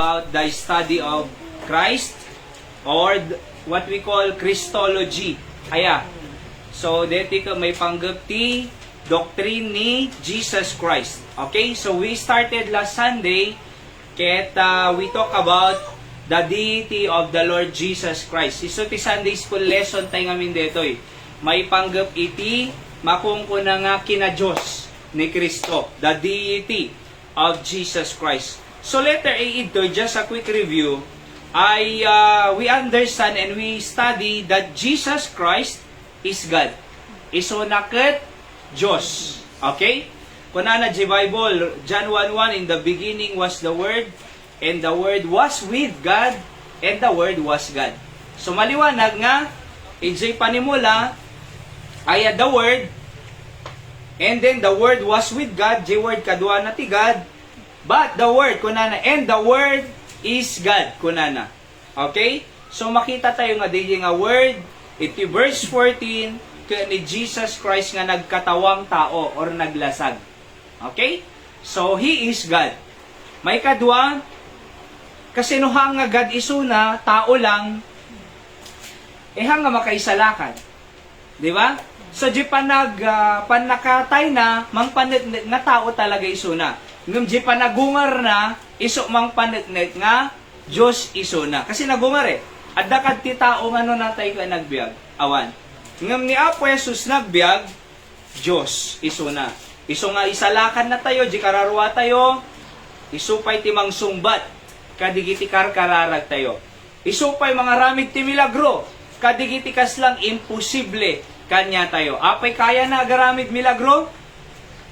about the study of Christ or what we call Christology. Aya. So, dito ka may panggap ti doctrine ni Jesus Christ. Okay? So, we started last Sunday ket we talk about the deity of the Lord Jesus Christ. Iso ti Sunday school lesson tayo ngamin dito eh. May panggap iti makungkuna nga kina Diyos ni Kristo. The deity of Jesus Christ. So letter A ito, just a quick review, we understand and we study that Jesus Christ is God. Iso naket Diyos. Okay? Kunana di Bible, John 1:1, in the beginning was the Word, and the Word was with God, and the Word was God. So maliwanag nga, ijay panimula, ay the Word, and then the Word was with God, di Word kadwa na ti God, but the Word, kunana, and the Word is God, kunana. Okay? So makita tayo nga di nga Word, iti verse 14, kaya ni Jesus Christ nga nagkatawang tao or naglasag. Okay? So, He is God. May kadwa, kasi no hanga God isuna, tao lang, hanga makaisalakan. Di ba? So, di panakatay na, mang panitnit nga tao talaga isuna. Ngam di panagungar na, iso mang panitnit nga, Diyos isuna. Kasi nagungar eh. At dakad ti tao nga no natay ka nagbiag. Awan. Ngam ni Apo Jesus nagbiag, Diyos isuna. Iso nga isalakan na tayo, di kararwa tayo, isupay ti mang sumbat, kadigiti karkararag tayo. Isupay mga ramid ti milagro, kadigiti kaslang imposible kanya tayo. Apay kaya na agaramid milagro?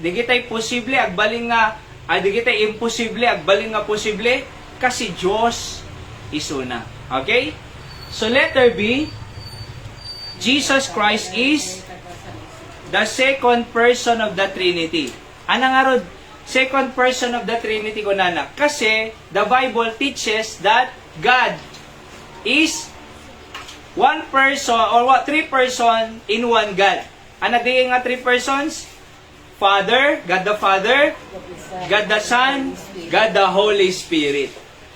Digitay posible, agbaling nga, digitay imposible, agbaling nga posible, kasi Diyos isuna. Okay? So letter B, Jesus Christ is the second person of the Trinity. Anong arod? Second person of the Trinity ko nana. Kasi the Bible teaches that God is one person or three person in one God. Ano di nga three persons? Father, God the Father, God the Son, God the Holy Spirit.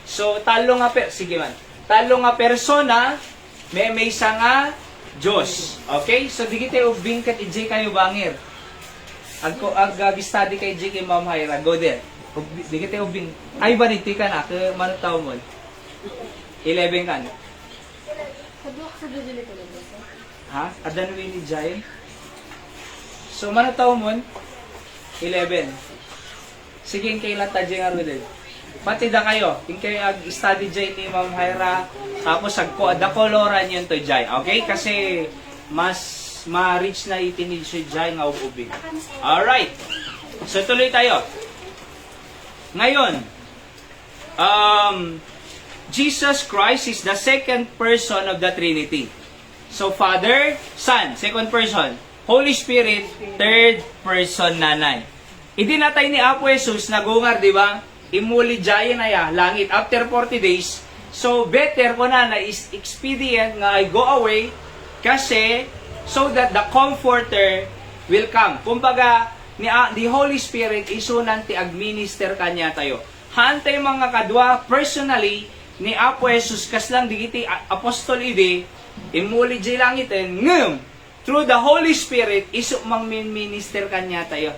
So talo nga sige man. Talo nga persona, may isa nga Diyos. Okay? So, di kita ubing kat ijay kayo bangir. Ag-study kay ijay kay Ma'am Hyra. Go there. Di kita ubing. Ay, baniti ka na. Ke manutaw mo. 11 ka na. Ha? Adan wili jay. So, manutaw mo. 11. Sige, kailan ta jay nga rin. Pati da kayo. Yung kayo ag-study jay ni Ma'am Hyra. Tapos, da-coloran yun to jay. Okay? Kasi, mas ma-reach na itinid siya jay nga ububig. Alright. So, tuloy tayo. Ngayon, Jesus Christ is the second person of the Trinity. So, Father, Son, second person. Holy Spirit, third person nanay. Hindi natay ni Apo Jesus nagungar, di ba? Imuli jayan na ya, langit after 40 days. So, better ko na is expedient nga I go away kasi so that the Comforter will come. Kumbaga, the Holy Spirit isunan ti administer kanya tayo. Hantay mga kadwa, personally, ni Apo Jesus kaslang digiti apostol ide, imuli jay langiten, ngem, through the Holy Spirit, iso mang minister kanya tayo.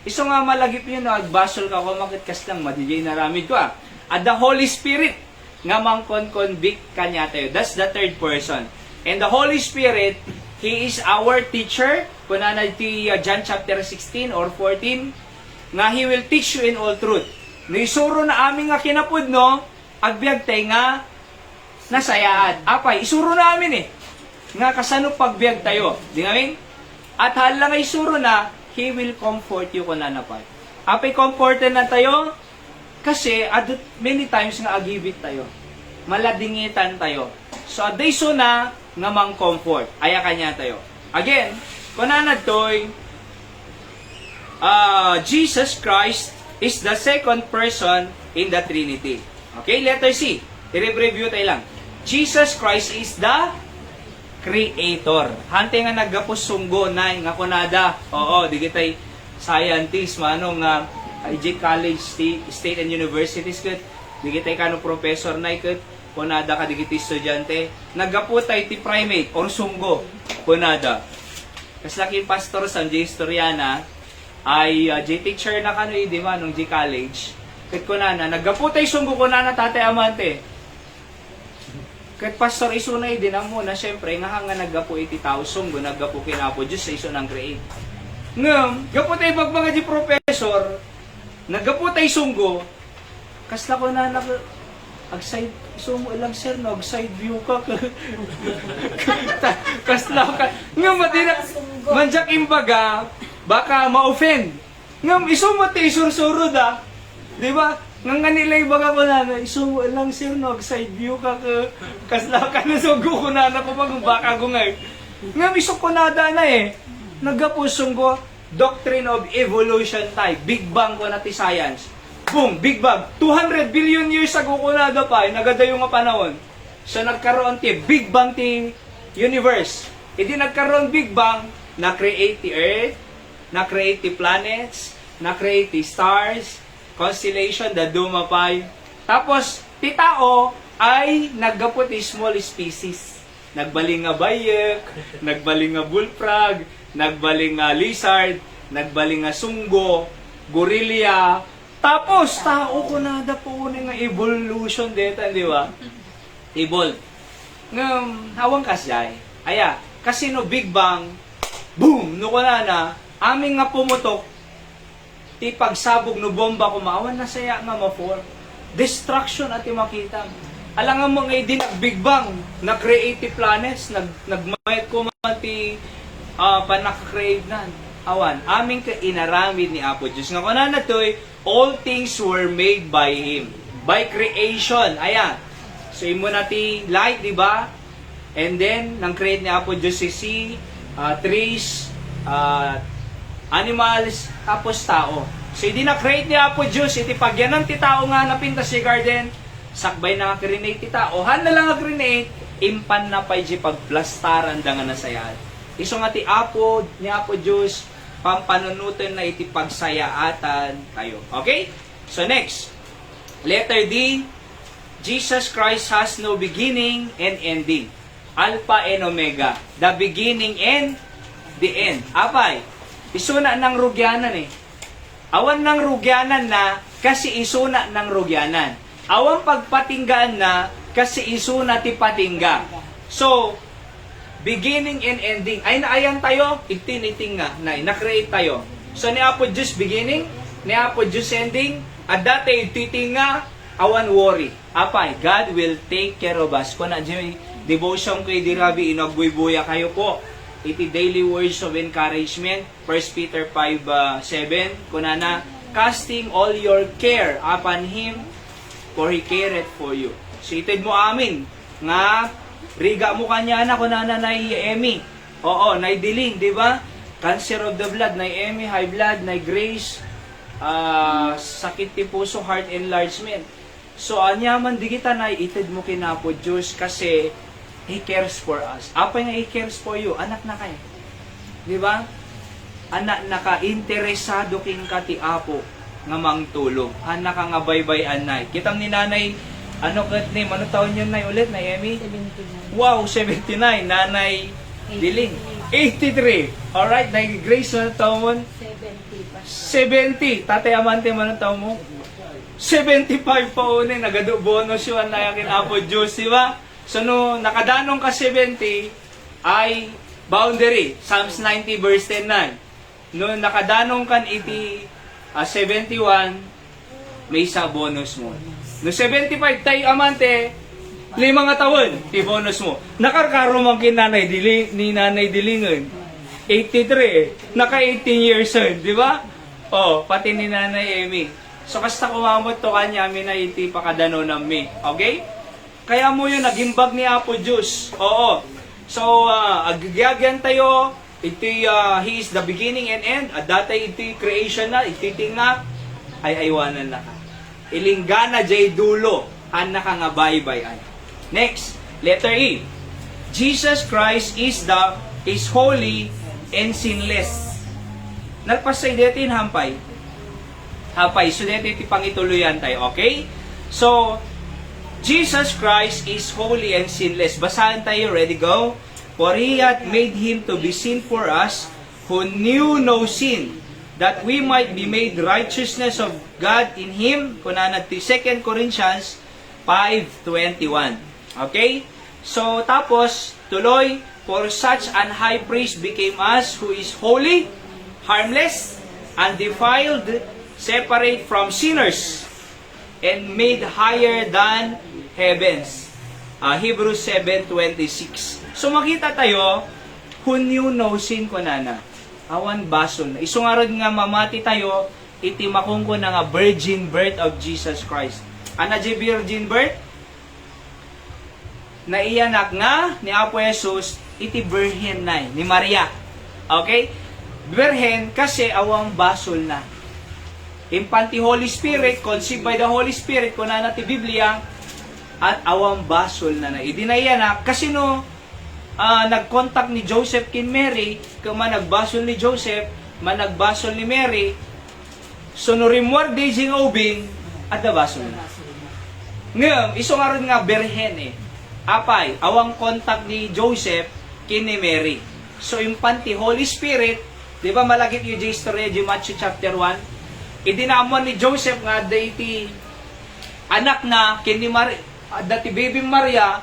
Iso nga malagip yun, nagbasol ka ko, makit kaslang madijay naramid ko At the Holy Spirit, nga mang convict kanya tayo. That's the third person. And the Holy Spirit, He is our teacher. Kung na ti John chapter 16 or 14, nga He will teach you in all truth. Naisuro na aming nga kinapud, no? Agbiag tayo nga nasayaan. Apay, isuro na amin eh. Nga kasano pagbiag tayo. Di namin? At halang nga isuro na, He will comfort you kung nanapay. Apay, comforted na tayo, kasi many times nga agibit tayo. Maladingitan tayo. So, aday so na nga mang comfort. Aya kanya tayo. Again, kung nanatoy, Jesus Christ is the second person in the Trinity. Okay, letter C. I-review tayo lang. Jesus Christ is the Creator. Hante nga naggapos sunggo na nga kunada. Oo, di kitay scientist manong IJ College State and Universities ket Digitay ka no professor na ikot, punada ka digiti estudyante. Nagaputay ti primate or sunggo, punada. Kas laki pastor sa J. Historiana, ay J teacher na kano di man nung J college. Kat ko na nagaputay sunggo ko na tatay amante. Kat pastor isunay din mo na syempre nga hanga naggapo 80,000 sunggo naggapo kinapo Diyos sa iso ng create. Ngam, gaputay bagbaga di professor, nagaputay sunggo, kasla ko na agside sumo lang sir no side view ka kasla ka ngam madina manjak imbaga baka ma-offend ngam isumo ti sursuro da di ba nang nilay baga ko na isumo lang sir no side view ka kasla ka na sugo ko na ko pag baka ko ngay ngam isok ko nada na nagapusong ko doctrine of evolution type big bang ko na ti science. Boom! Big Bang! 200 billion years ago ko na pa, nagadayo nga panahon. So nagkaroon ti Big Bang ti universe. Hindi nagkaroon Big Bang, na-create ti Earth, na-create ti planets, na-create ti stars, constellation, the dumapay. Tapos, ti tao ay naggapo ti small species. Nagbaling nga bayek, nagbaling nga bullfrog, nagbaling nga lizard, nagbaling nga sunggo, gorilla. Tapos, tao ko na da po nga evolution deta, di ba? Evolve. Ngam, hawang kasyay. Aya, kasi no Big Bang, boom, no ko na, aming nga pumutok, ti pagsabog no bomba ko maawan na saya nga ma-form. Destruction at makita. Alangan mo nga din Big Bang, na creative planets, nagmayat ko man ti panaka-create na. Awan, aming inaramid ni Apo Diyos. Nga kuna na to'y, all things were made by Him. By creation. Ayan. So, imo na ti light, di ba? And then, nang create ni Apo Diyos si sea, trees, animals, tapos tao. So, hindi na-create ni Apo Diyos, iti pagyanan ti tao nga napinta si garden, sakbay na nga-create ti tao. Han na lang nga-create, impan na pa iti pagplastaran da nga nasayaan. Iso nga ti Apo, ni Apo Diyos, pampanunutin na iti pagsayaatan tayo. Okay? So next, letter D, Jesus Christ has no beginning and ending. Alpha and Omega. The beginning and the end. Apay, isuna ng rugyanan Awan ng rugyanan na kasi isuna ng rugyanan. Awan pagpatinggaan na kasi isuna ti patingga. So, beginning and ending. Ay naayan tayo, itiniting nga, na-create tayo. So, ni Apo Diyos beginning, ni Apo Diyos ending, at dati ititing nga, awan worry. Apay, God will take care of us. Kung na devotion ko di rabi, inagbuy-buya kayo po. Iti daily words of encouragement, 1 Peter 5:7, kung na, casting all your care upon Him, for He careth for you. So, itid mo amin, nga, riga mo kanya na kung na Emi. Oo, naidiling, di ba? Cancer of the blood, Emi, high blood, grace, sakit ti puso, heart enlargement. So, anyaman di kita itid mo kinapo Diyos kasi He cares for us. Apa nga He cares for you? Anak na kayo. Di ba? Anak na ka, interesado king kati Apo nga mangtulong. Anak ka nga baybay anay. Kitang ni nanay, ano taon yun na ulit, Emi? 79. Wow, 79. Nanay Diling. 83. Alright, Grace, ano taon mo? 70 pa. 70. Tatay Amante, ano taon mo? 75 pa unin. Nagado bonus yun na yakin Apo Diyos, di ba? So, no, nakadanong ka 70 ay boundary. Psalms 90 verse 10 na. No, nakadanong kan iti 71, may isa bonus mo. No 75 tayo amante, 5 nga taon, ti bonus mo. Nakarkaro man kin nanay ni nanay Dilingon. 83 naka 18 years old, di ba? Oh, pati ni nanay Emi. So kasta kumamot to kanya mi na iti pakadano nami. Okay? Kaya mo yun nagimbag ni Apo Diyos. Oo. So aggyagyan tayo, iti He is the beginning and end. At dati iti creation na, iti nga ay aywanan na ka. Ilinggana jay dulo, anak nga baybay. Next, letter E. Jesus Christ is holy and sinless. Nagpasay detin hampay. So dito iti pangituluyan tayo, okay? So, Jesus Christ is holy and sinless. Basahan tayo, ready, go? For He hath made Him to be sin for us, who knew no sin, that we might be made righteousness of God in Him. Kunana 2 Corinthians 5:21. Okay? So, tapos, tuloy, for such an high priest became us, who is holy, harmless, undefiled, separate from sinners, and made higher than heavens. Hebrews 7:26. So makita tayo, who knew no sin kunana. Awan basol na. Isungarod nga mamati tayo, iti makungko na nga virgin birth of Jesus Christ. Ana di virgin birth? Naiyanak nga ni Apo Jesus, iti virgin na ni Maria. Okay? Virgin kasi awang basol na. Impanti Holy Spirit, conceived by the Holy Spirit, kunana ti Biblia, at awang basol na. Idinayanak, kasi no, nag-contact ni Joseph kin Mary, kama nagbasol ni Joseph, managbasol ni Mary, so no rimwar di jing ubing, at nabasol na. Ngayon, isungaron nga berhen Apay, awang contact ni Joseph kin ni Mary. So, impanti Holy Spirit, di ba malagit yung story di Matthew chapter 1? Idinamon ni Joseph nga dayti anak na kin ni dati baby Maria,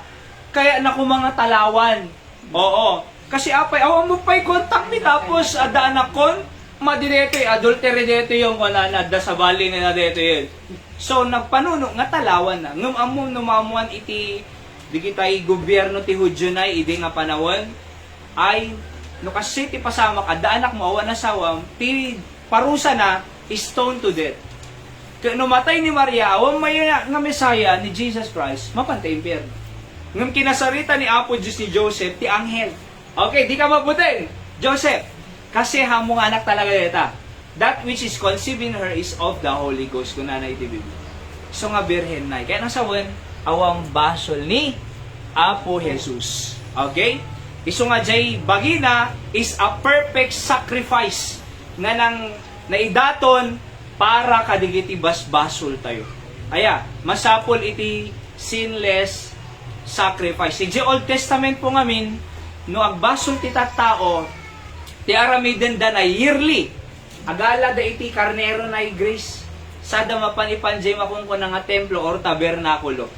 kaya na ko mga talawan. Oo. Kasi apay, awan mo pa'y contact ni tapos ada anak kon, madireto adultery dito yung kunana, da sa bali na dito yun. So, nagpanuno nga talawan na. Ngum amom numamuan iti, di kita'y gobyerno ti Hudyo na, idi nga panawon, ay, no kasi ti pasama ka, da anak mo, awan na sawam, ti parusa na, stone to death. Kaya numatay ni Maria, awang may nga Messiah ni Jesus Christ, mapantay impyerno. Ngam kinasarita ni Apo Diyos ni Joseph, ti anghel. Okay, di ka mabutin, Joseph. Kasi hamong anak talaga dita. That which is conceived in her is of the Holy Ghost. Kung nanay iti Biblia. So nga birhen na. Kaya nasawan, awang basol ni Apo Jesus. Okay? Iso nga jay bagina is a perfect sacrifice nga nang naidaton para kadigiti basbasol tayo. Aya, masapol iti sinless sacrifice. Iti Old Testament po ngamin, no agbasol ti tao, ti aramiden da na yearly. Agala da iti karnero na grace. Sada mapanipanjay makungko na nga templo or tabernakulo.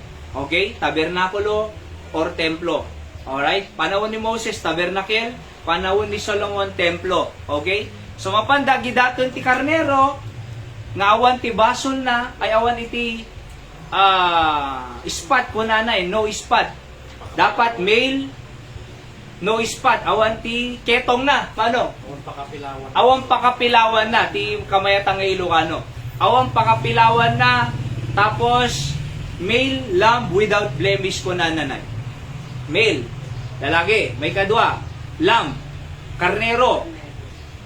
Okay? Tabernakulo or templo. Alright? Panahon ni Moses, tabernacle. Panahon ni Solomon, templo. Okay? So mapandagi daton ti karnero, nga awan ti basol na, ay awan iti spot po nanay, no spot. Dapat male, no spot. Awan ti ketong na. Paano? Awan pakapilawan na. Ti kamayatang nga Ilocano. Awan pakapilawan na. Tapos, male lamb without blemish ko nanay. Male. Lalaki. May kadwa. Lamb. Karnero.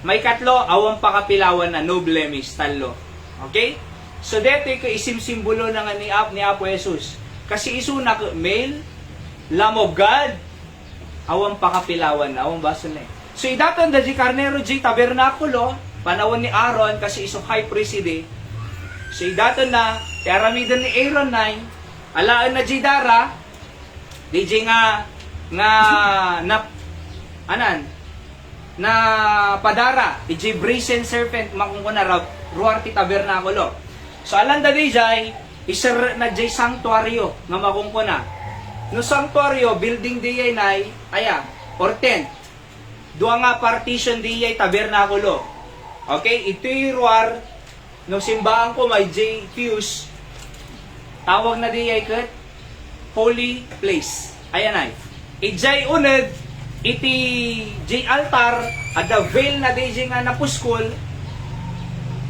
May katlo. Awan pakapilawan na. No blemish. Talo. Okay? So, dito ko isim-simbolo na nga ni Apo Jesus. Kasi isunak, male, Lamb of God, awang pakapilawan na, awang baso na So, idatan da di karnero di tabernakulo, panahon ni Aaron, kasi iso high priest So, idatan na, ti aramidan ni Aaron na, alaan na di dara, di na padara, di brazen serpent, makungkuna, ruar ti tabernakulo. So, alam da di jay, isar na jay sanctuaryo, nga makungkuna. No sanctuaryo, building di nay, or tent. Dua nga partition di tabernakulo. Okay, ito'y ruar, no simbahan ko may J fuse, tawag na di kat, holy place. Ayan ay. Ijay uned, iti J altar, at the veil na di nga napuskol,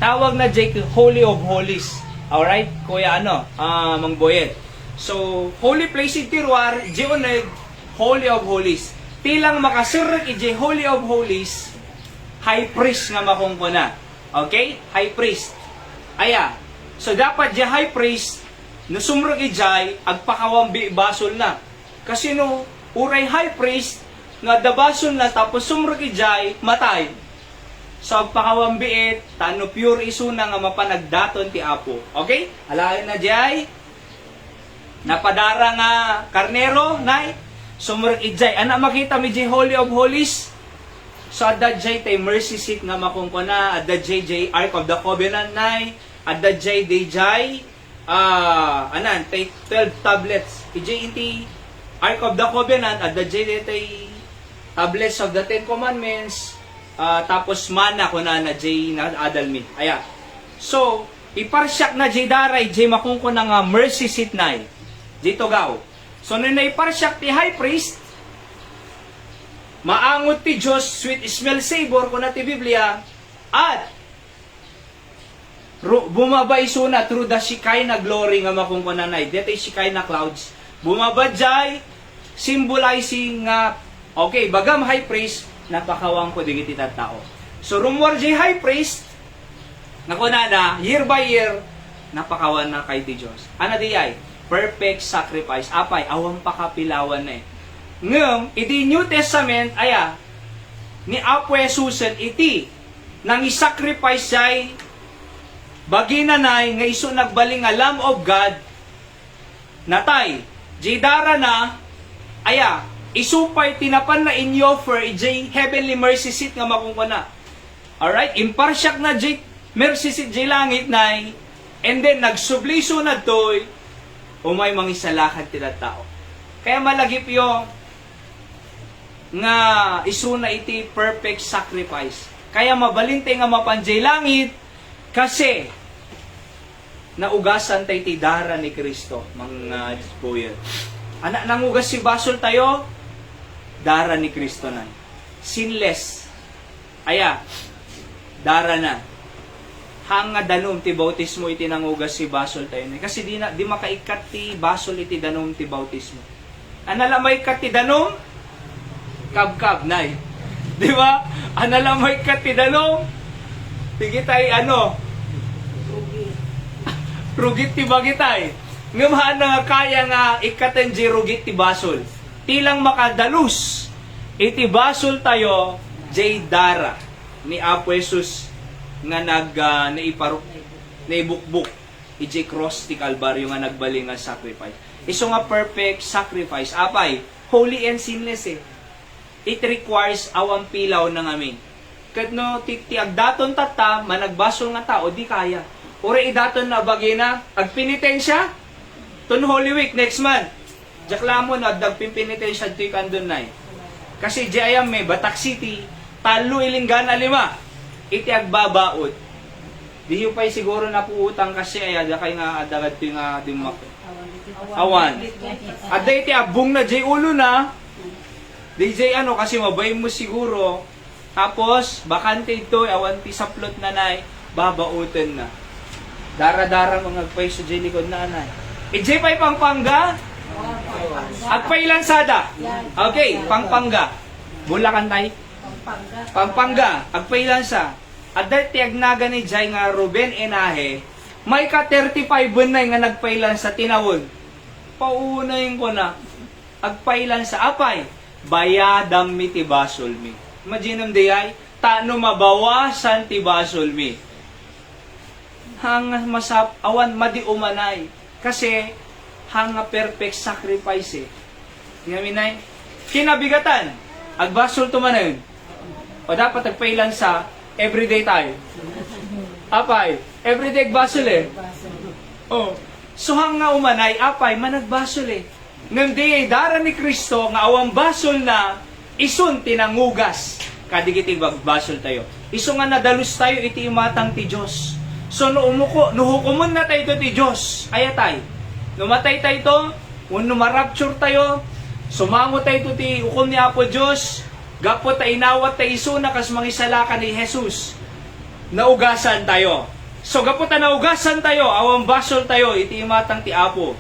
tawag na J holy of holies. Alright, kuya Mang Boyet. So, holy place iti ruar, J uned, holy of holies. Tilang makasirek iti holy of holies, high priest nga makungkuna. Okay? High priest. Aya. So, dapat di high priest, no sumrog ijay, agpakawambi basol na. Kasi no, uray high priest, nga dabasol na, tapos sumrog ijay, matay. So, agpakawambiit, tano pure isuna nga mapanagdaton ti Apo. Okay? Alain na jay, napadara nga karnero, nay. Sumurag ijay. Ana makita mi jay Holy of Holies. So adda jay tay mercy seat nga makungkuna, adda jay Ark of the Covenant, nay. Adda jay DJ anan tay 12 tablets. Ijay iti Ark of the Covenant, adda jay tay tablets of the Ten Commandments. Tapos mana kuna na jay na adalmi. Aya. So, iparsyak na jay daray jay makungkuna nga mercy seat nay. Dito gaw. So, nung naiparsyak ti high priest, maangot ti Diyos, sweet smell savor, kung na ti Biblia, at bumabay suna through the Shekinah glory nga makungkunanay. Dito yung Shekinah clouds. Bumabadjay, symbolizing nga, okay, bagam high priest, napakawang ko digiti tao. So, rumwar jay high priest, nakunana, year by year, napakawan na kay ti Diyos. Ano di ay? Perfect sacrifice. Apay, awang pakapilawan na eh. Ngam, iti New Testament, aya, ni Apo Jesusen, iti, nang isacrifice ay, baginanay, nga iso nagbaling nga Lamb of God, natay, jidara na, aya, isupay tinapan na inyo for ijay heavenly mercy seat nga makungkuna. Alright? Impartial na jay mercy seat jay langit na, and then, nagsubliso na to'y, umay mangisalakan tila tao. Kaya malagip yung nga isuna iti perfect sacrifice. Kaya mabalinte nga mapanjay langit kasi naugasan tayo ti dara ni Kristo, mga boyer. Anak nangugas si basol tayo, dara ni Kristo na. Sinless. Aya, dara na. Hanga danom ti bautismo iti nangugas si basol tayo. Kasi di makaikat ti basol iti danom ti bautismo. Anala may kat ti danom? Kab-kab, nay. Di ba? Anala may kat ti danom? Tigitay ano? Rugit ti bagitay. Ngamahan na kaya nga ikaten di rugit ti basol. Tilang makadalus iti basol tayo jay dara ni Apo Jesus nga naibukbuk iji cross ti Calvario nga nagbaling nga sacrifice. Iso nga perfect sacrifice. Apay, holy and sinless eh. It requires awang pilaw ng amin. Kat no, ti agdaton tata, managbasol nga tao, di kaya. Ure idaton na bagina, agpinitensya, tun Holy Week, next month. Jaklamon, agdagpinpinitensya ti kandun na eh. Kasi di ayam may Batak City, talo ilinggan alima. Iti agbabaot. Di yung pa'y siguro na puutang kasi ay kay nga adagad ito nga dimak. Awan. Ada iti abong na jay ulo na. Di jay ano kasi mabay mo siguro. Tapos bakante ito awan ti saplot na nay babaoten na. Dara-dara mga agpay sa jay likod na anay. Ijay pa'y Pampanga? Agpay lansada. Okay, Pampanga. Bulacan tay. Pampanga, agpailansa. At dahil tiagnaga ni Jai nga Ruben Enahe, may ka 35 na nga nagpailansa tinawon. Paunayin ko na, agpailansa. Apay, bayadam mi ti basol mi. Imagine di ay, tano mabawasan ti basol mi. Hanga masap, awan madi umanay. Kasi, hanga perfect sacrifice eh. Ngaminay, kinabigatan, agbasol tumanan. O dapat nagpailan sa everyday tayo. Apay, everyday basol eh. Oh. So hanga umanay, apay, managbasol eh. Ngam di dara ni Kristo, nga awang basol na, isun tinangugas. Kadigiti basol tayo. Iso nga nadalus tayo, iti imatang ti Diyos. So nuhukumon na tayo ti Diyos. Ayatay. Numatay tayo to, numarapture tayo, sumango tayo ti hukom ni Apo Diyos, gapo ta inawat ta iso na kas mangisalakan ni Jesus. Naugasan tayo. So gapo ta naugasan tayo, awang basol tayo, iti imatang ti Apo.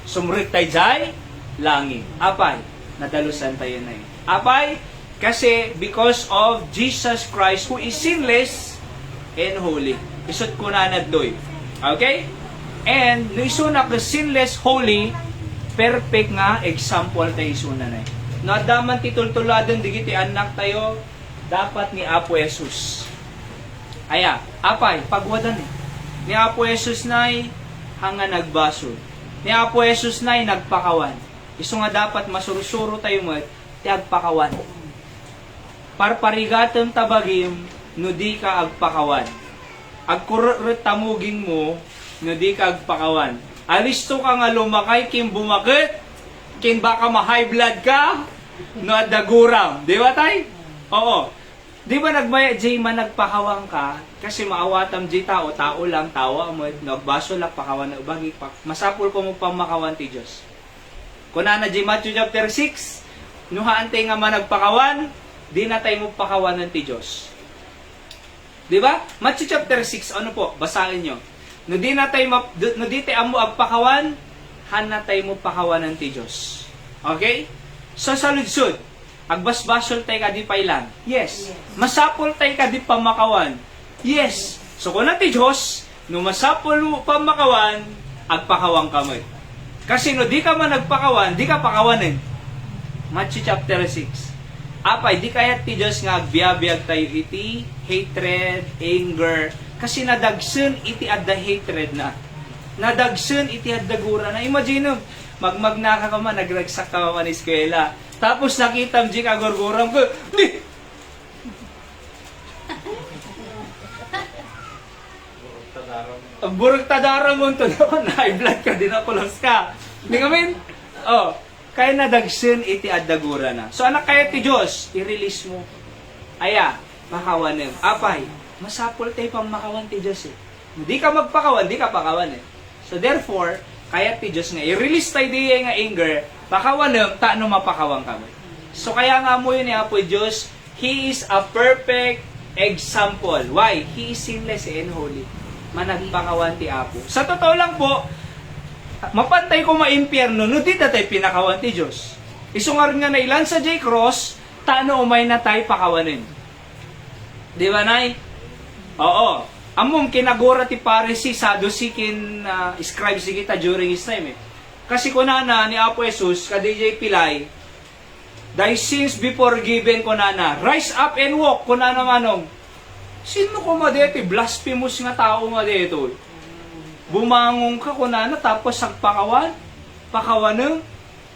Sumrik tayo jay, langit. Apay, nadalusan tayo na yun. Apay, kasi because of Jesus Christ who is sinless and holy. Isot ko na doy. Okay? And, no iso na ka sinless, holy, perfect nga example tayo iso na yun. Nadaman titultuladon digiti anak tayo dapat ni Apo Jesus. Aya, apay pagwadan eh. Ni Apo Jesus nay hanga nagbasol. ni Apo Jesus na nagpakawan. Iso nga dapat masurusuro tayo mo, ti agpakawan. Parparigatem tabagim, no di ka agpakawan. Agkurut tamuging mo, no di ka agpakawan. Alisto ka nga lumakay, kim bumakit, kin baka ma-high blood ka, no adaguram. Di ba tay? Oo. Di ba nagmaya jay man nagpakawang ka, kasi maawatam jay tao, tao lang, tawa mo, nagbaso lang pakawan na ubagi, masapul ko mo pang makawan ti Diyos. Kuna na jay Matthew chapter 6, nuhaan tayo nga man nagpakawan, di na tayo mo pakawanan ti Diyos. Di ba? Matthew chapter 6, ano po, basahin nyo. No di tayo amo agpakawan, han na tayo mo pakawanan ti Diyos. Okay? So sa ludsud, agbasbasol tayo ka di pailan. Yes. Masapol tayo ka di pamakawan. Yes. So kung ti Diyos, no masapol mo pamakawan, agpakawang kamay. Kasi no di ka man nagpakawan, di ka pakawanin. Matthew chapter 6. Apay, di kaya ti Diyos nga agbiabiyag tayo iti hatred, anger, kasi nadagsun iti adda hatred na. Nadagsun iti adda gura na. Imagine, magmagnaka ka man, nagragsak ka man eskwela. Tapos nakita mo di kagurguram ko, di! Ang burog tadaram mo ito naman, high blood ka, dinakulos ka. Hindi ka min? Oh, kaya nadagsin iti adagura na. So anak kaya ti Diyos, i-release mo. Aya, makawanin. Apay, masapol tayo pang makawan ti Diyos eh. Hindi ka magpakawan, di ka pakawan eh. So therefore, kaya ti Diyos nga, i-release tayo di nga anger, pakawanem, taano mapakawang kami. So kaya nga mo yun ni Apo Diyos, He is a perfect example. Why? He is sinless and holy. Managpakawan ti Apo. Sa totoo lang po, mapantay ko maimpyerno, no di tayo pinakawan ti Diyos. Isungar nga na ilan sa J. Cross, taano umay na tayo pakawanin. Di ba, Nay? Oo. Amom kinagura ti Pharisee, Sadducee scribes kita during his time eh. Kasi kunana ni Apo Jesus, ka DJ Pilay, thy sins be forgiven kunana. Rise up and walk kunana manong. Sino ko madeti? Blasphemous nga tao nga dito. Bumangong ka kunana tapos sagpakawan. Pakawaneng.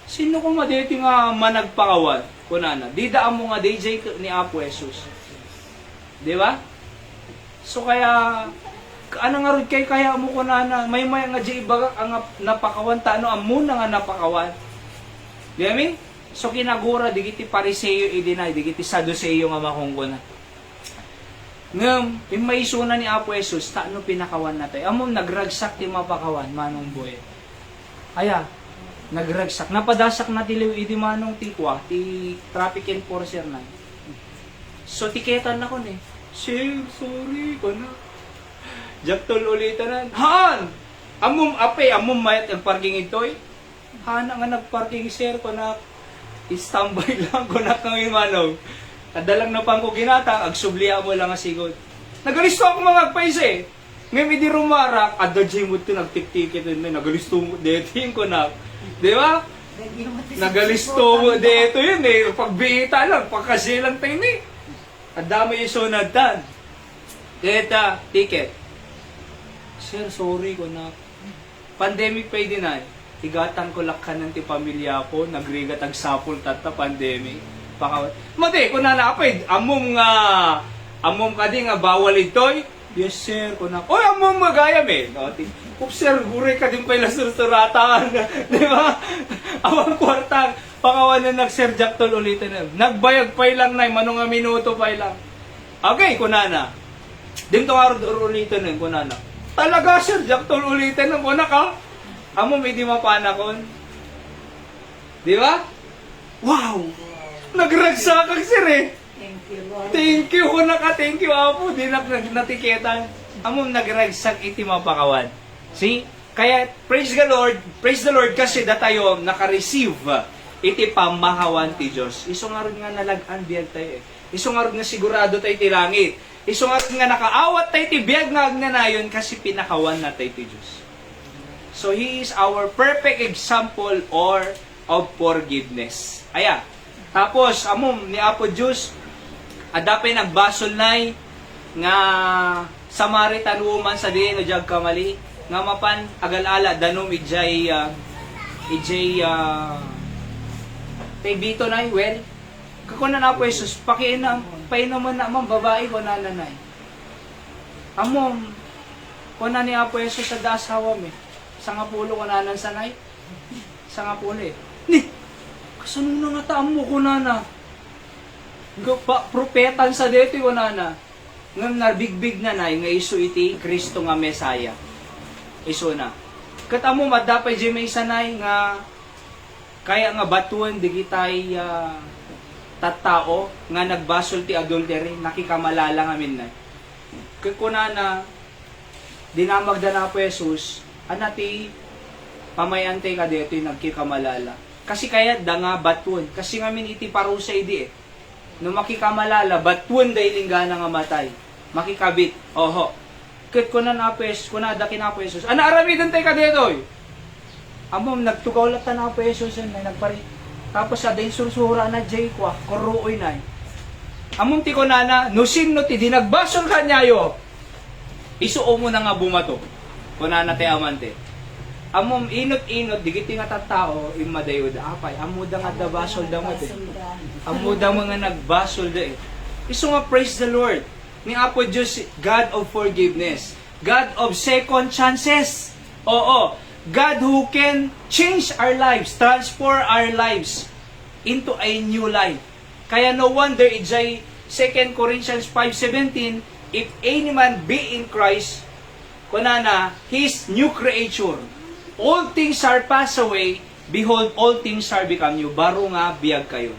Sino ko madeti nga managpakawan kunana. Didaan mo nga DJ ni Apo Jesus. Di ba? So kaya ano nga rin kaya mo kunana may nga di iba ang napakawan tano amuna nga napakawan. Di amin? So kinagura digiti Pariseo idinay digiti Sadduceo nga makungkuna. Ngem, imaisuna ni Apo Jesus, taano pinakawan natin? Amom nagragsak ti mapakawan, manong boy. Aya, nagragsak. Napadasak na tiliw idi manong tikwa, ti traffic enforcer na. So tiketan na ko ni. Sorry ko na. Jaktol ulitan na. Han! Amom ape, amom mayat ang parking ito'y. Hana nga nagparking sir ko na. Istambay lang ko na kami manong. Kadalang na pang ko ginata, agsubliya mo lang ang sigod. Nagalisto ako mga agpais eh. Ngayon hindi rumarak, adadjay mo ito, nagtik-ticket na, nagalisto mo dito yun ko na. Di ba? Nagalisto mo dito yun eh. Pagbihita lang, pagkasilang tayo eh. At dami yung sunatan. Deta, ticket. Sir, sorry ko na. Pandemic pa din ay. Igatan ko lakkan ng ti pamilya ko, nagrigat agsapol tata pandemic. Mati, kung nanapid, amom ka din nga bawal ito'y. Yes, sir, kung na, oy, amom magayam eh. Sir, gure ka din pala sursuratan. Di ba? Awang kwartang, pakawanan nag-Sir Jaktol ulitin na. Nagbayag pa lang na, manong nga minuto pa lang. Okay, kung nana. Dito nga ulitin na, kung nana. Talaga, Sir Jaktol ulitin na, kung ka. Amom, hindi mapanakon. Di ba? Wow! Nagragsakag sir eh. Thank you, Lord. Thank you ko thank you Apo. Di natiketan. Among nagragsak iti mapakawan. See? Kaya praise the Lord kasi datayo naka-receive iti pamahawan ti Diyos. Isungarod nga nalagaan biyag tayo eh. Isungarod nga sigurado tayo ti langit. Isungarod nga nakaawat tayo ti biyag nga agnanayon kasi pinakawan na tayo ti Diyos. So He is our perfect example of forgiveness. Aya. Tapos, amom, ni Apo Diyos, adapay nagbasol na nga Samaritan woman sa diin o jag kamali. nga mapan agalala danom ijay tay bito nay well kako na po Jesus pakiinam painom na man babae ko na nanay amom ko na ni Apo Jesus sa dasawa mi sa nga pulo ko nanan sanay sa nga pulo ni kasunod na nga taam mo ko na propetan sa deti ko na ngam narbigbig na nay nga isu iti Kristo nga Mesaya iso na katamo madapay di may sanay nga kaya nga batuan di kitay tattao nga nagbasol ti adultery nakikamalala ngamin na kunana dinamagda na po Jesus anati pamayante ka dito nagkikamalala kasi kaya da nga batuan kasi ngamin iti parusa idi no makikamalala batuan dahil linggana nga matay makikabit oho ket kunan apes kunada kin Apo Jesus ana aramidan tay ka dito amom nagtugaw lata na Apo Jesus na nagpari tapos sa din sursura na jay kwa kuruoy na amom ti kunana no sinno ti dinagbasol kanyayo isuo mo na nga bumato kunana tay amante amom inot-inot digiti nga tattao imadayod apay amuda nga dabasol da mate amuda mga nagbasol da isu nga praise the Lord ni Apo Diyos God of forgiveness God of second chances oo God who can change our lives transform our lives into a new life kaya no wonder ijay 2 Corinthians 5:17 if any man be in Christ kunana his new creature all things are passed away behold all things are become new baro nga biag kayo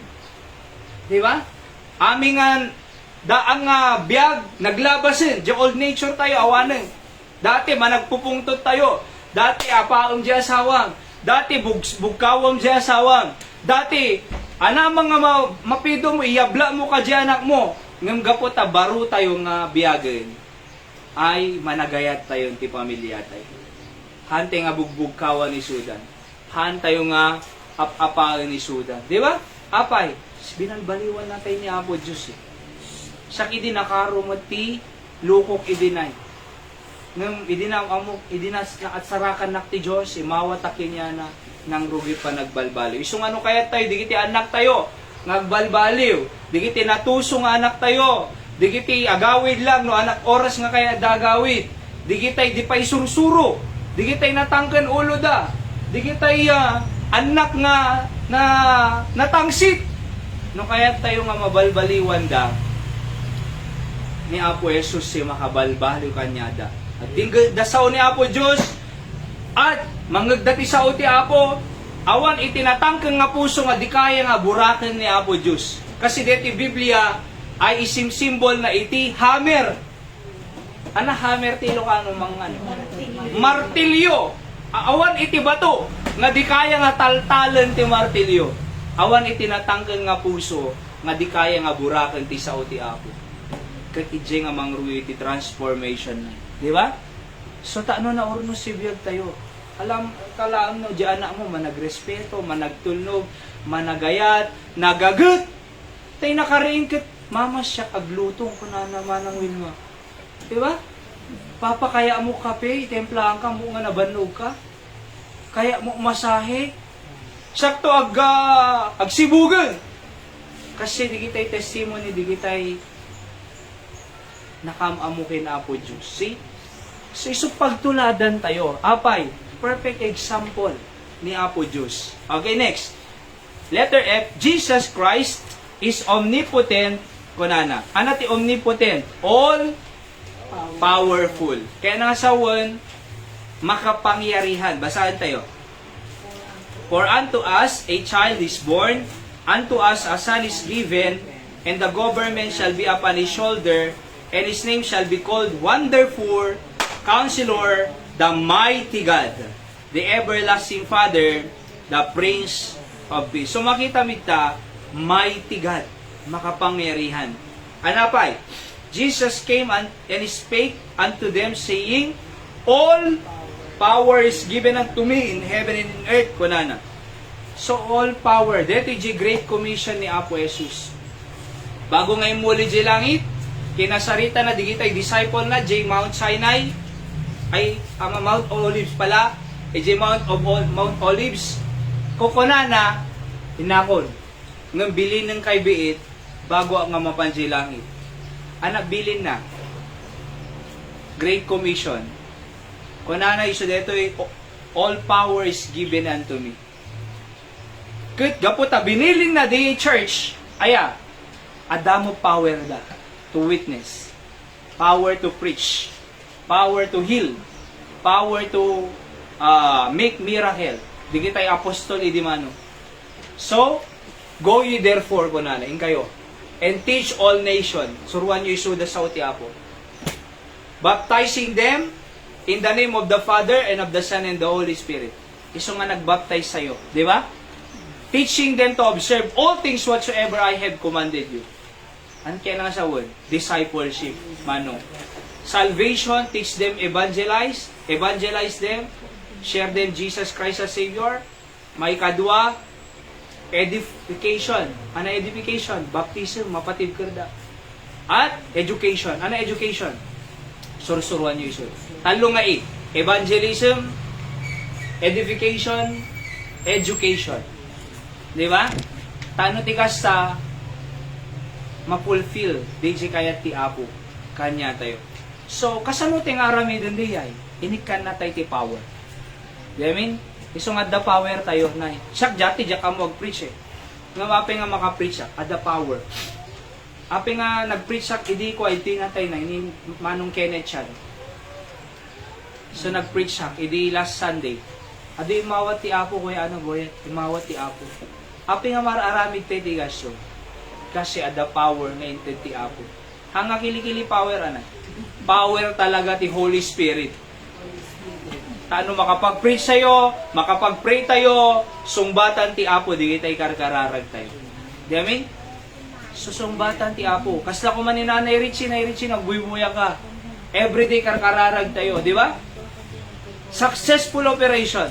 di ba aming nga daang nga biag naglabasin di old nature tayo awanen dati managpupungtot tayo dati apaom di asawang dati bugkawom di asawang dati ana mga mapido mo iyabla mo ka di anak mo ngam gapot baro tayo nga biagen ay managayat tayo ti pamilya tayo hante nga bugbugkawan ni Sudan han tayo nga apapaan ni Sudan di ba apay binalbaliwan natin ni Apo Diyos sak idi nakarumot ti lukok idinay ngam idinas na at sarakan nak ti Diyos mawatakin niya na nang rugi pa nagbalbaliw isong ano kaya tayo digiti anak tayo nagbalbaliw digiti natuso nga anak tayo digiti agawid lang no anak oras nga kaya dagawid digitay di pa isursuro digitay natangken ulo da digitay anak nga na natangsit no kaya tayo nga mabalbaliwan da ni Apo Jesus si makabalbaliw kanyada at dasaw ni Apo Diyos at mangagdati sa uti Apo awan itinatangkang nga puso nga di kaya nga buraken ni Apo Diyos kasi deti Biblia ay isim-simbol na iti hammer ana hammer ti Ilocano mga martilyo awan iti bato nga di kaya nga taltalan ti martilyo awan itinatangkang nga puso nga di kaya nga buraken ti sa uti Apo kakidje nga mangruy ti transformation di ba so taano na orno si biyag tayo alam kalaam no di anak mo managrespeto managtulnog managayat nagagut tay nakaringkit mama siya aglutong kuna naman ang wilma di ba papa kaya mo kape templahan ka mo nga nabanog ka kaya mo masahe sakto agsibugan kasi di kitay testimony di kitay nakamamukin Apo Diyos. See? So, pagtuladan tayo. Apay, perfect example ni Apo Diyos. Okay, next. Letter F, Jesus Christ is omnipotent. Kunana. Ano ti omnipotent? All powerful. Kaya nasa 1, makapangyarihan. Basahan tayo. For unto us a child is born, unto us a son is given, and the government shall be upon his shoulder, and his name shall be called Wonderful, Counselor, the Mighty God, the Everlasting Father, the Prince of Peace. So makita mita, Mighty God, makapangyarihan. Anapay, Jesus came and spake unto them, saying, all power is given unto me in heaven and in earth. Kunana. So all power, dito yung Great Commission ni Apo Jesus. Bago ngayon muli di langit, kinasarita na digitay disciple na J Mount Sinai ay Mount Olives pala, Mount Olives, kukunana, hinakon, ng bilin ng kaybiit, bago ang mapansi langit. Anak, bilin na. Great Commission. Kunana, iso dito, all power is given unto me. Kut, gaputa, binilin na di church, aya, adamo power da, to witness, power to preach, power to heal, power to make miracle. Di kita'y apostol, idi mano. So, go ye therefore, kunana, in kayo, and teach all nations. Suruan nyo isuda sa uti apo. Baptizing them in the name of the Father and of the Son and the Holy Spirit. Iso nga nagbaptize sa'yo. Di ba? Teaching them to observe all things whatsoever I have commanded you. Ano kaya nga sa word? Discipleship. Mano. Salvation, teach them, evangelize them, share them Jesus Christ as Savior. May kadwa, edification. Ano edification? Baptism, mapatid kerda. At education. Ano education? Sursuruan nyo iso. Talo nga evangelism, edification, education. Di ba? Tano ti kasta mapulfill DJ kayat ti Apo kanya tayo. So kasano ti nga aramidin di ay inikan na tayo ti power. Di I mean? Iso nga the power tayo na siyak jati jak ka mo preach nga mapi nga maka-preach at the power. Api nga nag-preach sak idi ko ay tinatay na ini Manong Kenneth siya. So nag-preach sak idi last Sunday. Adi imawat ti Apo ko ano boy, imawat ti Apo. Api nga mararamid tayo ti gasyo. Kasi at the power nga inted ti Apo. Hanga kilikili power ana. Power talaga ti Holy Spirit. Tano makapag-preach sa'yo, makapag-pray tayo, sumbatan ti Apo, di kita'y karkararag tayo. Di amin? Susumbatan ti Apo. Kasla ko man ni Nanay Richie, nagbuibuya ka. Everyday karkararag tayo, di ba? Successful operation.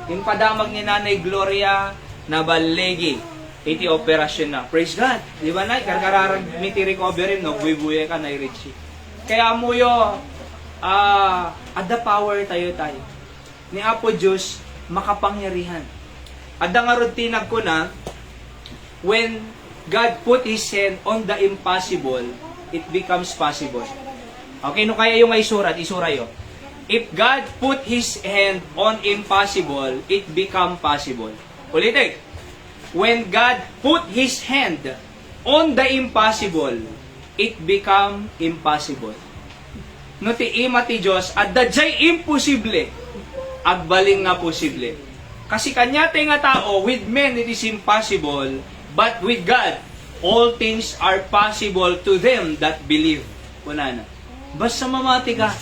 Yung padamag ni Nanay Gloria Nabalegi, iti operasyon na. Praise God. Di ba na? Karkararag miti recovery, nagbuibuya ka, Nay Richie. Kaya mo at the power tayo. Ni Apo Diyos, makapangyarihan. At ang rutinag ko na, when God put His hand on the impossible, it becomes possible. Okay, no kaya yung isura yo. If God put His hand on impossible, it become possible. Ulitin. When God put His hand on the impossible, it become impossible. No ti ima ti Diyos, at dadyay imposible, agbaling nga posible. Kasi kanya ti nga tao, with men it is impossible, but with God, all things are possible to them that believe. Kunana. Basta mamati ka.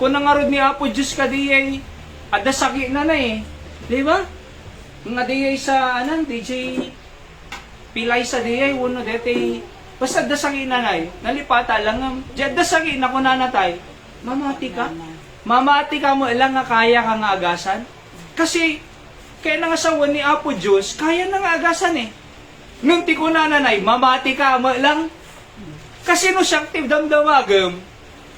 Kung nangarod ni Apo Diyos ka diyay, at dasaki na Di ba? Nga diyay sa, DJ Pilay sa diyay, uno dete, basta dasaki na nalipata lang, dasaki na kunanatay, mamati ka. Mamati ka mo ilang nga kaya ka nga agasan. Kasi, kaya nga sa ni Apo Diyos, kaya na nga agasan Nung ti kunananay, mamati ka mo ilang. Kasi no siyang damdamagam,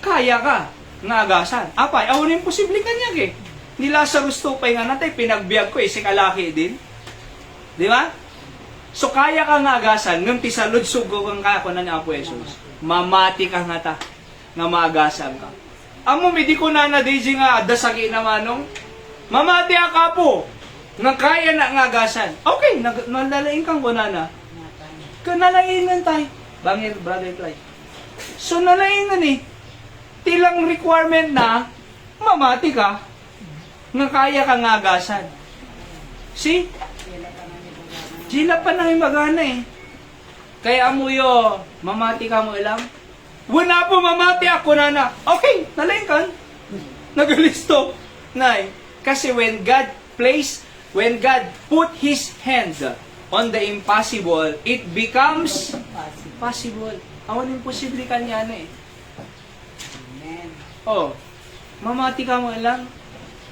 kaya ka nga agasan. Apay, awon yung posible kanya Ni Lazarus to pa'y nga natay, pinagbiag ko si kalaki din. Di ba? So kaya ka nga agasan, nung ti salud sugo kang kako na ni Apo Jesus, mamati ka nga ta, nga maagasan ka. Amo, di ko na DJ nga, dasagi naman nung, mamati ka po, nga kaya na nga agasan. Okay, nalalain kang kunana. Nalainan tayo. Bangir, brother Clyde. So nalainan tilang requirement na, mamati ka, nga kaya ka nga agasan. See? Sila pa na yung magana Kaya mo mamati ka mo ilang. Wala po mamati ako na. Okay, nalain kan. Nagalisto. Kasi when God put His hand on the impossible, it becomes possible. Awan yung posible kanya Oh, mamati ka mo ilang.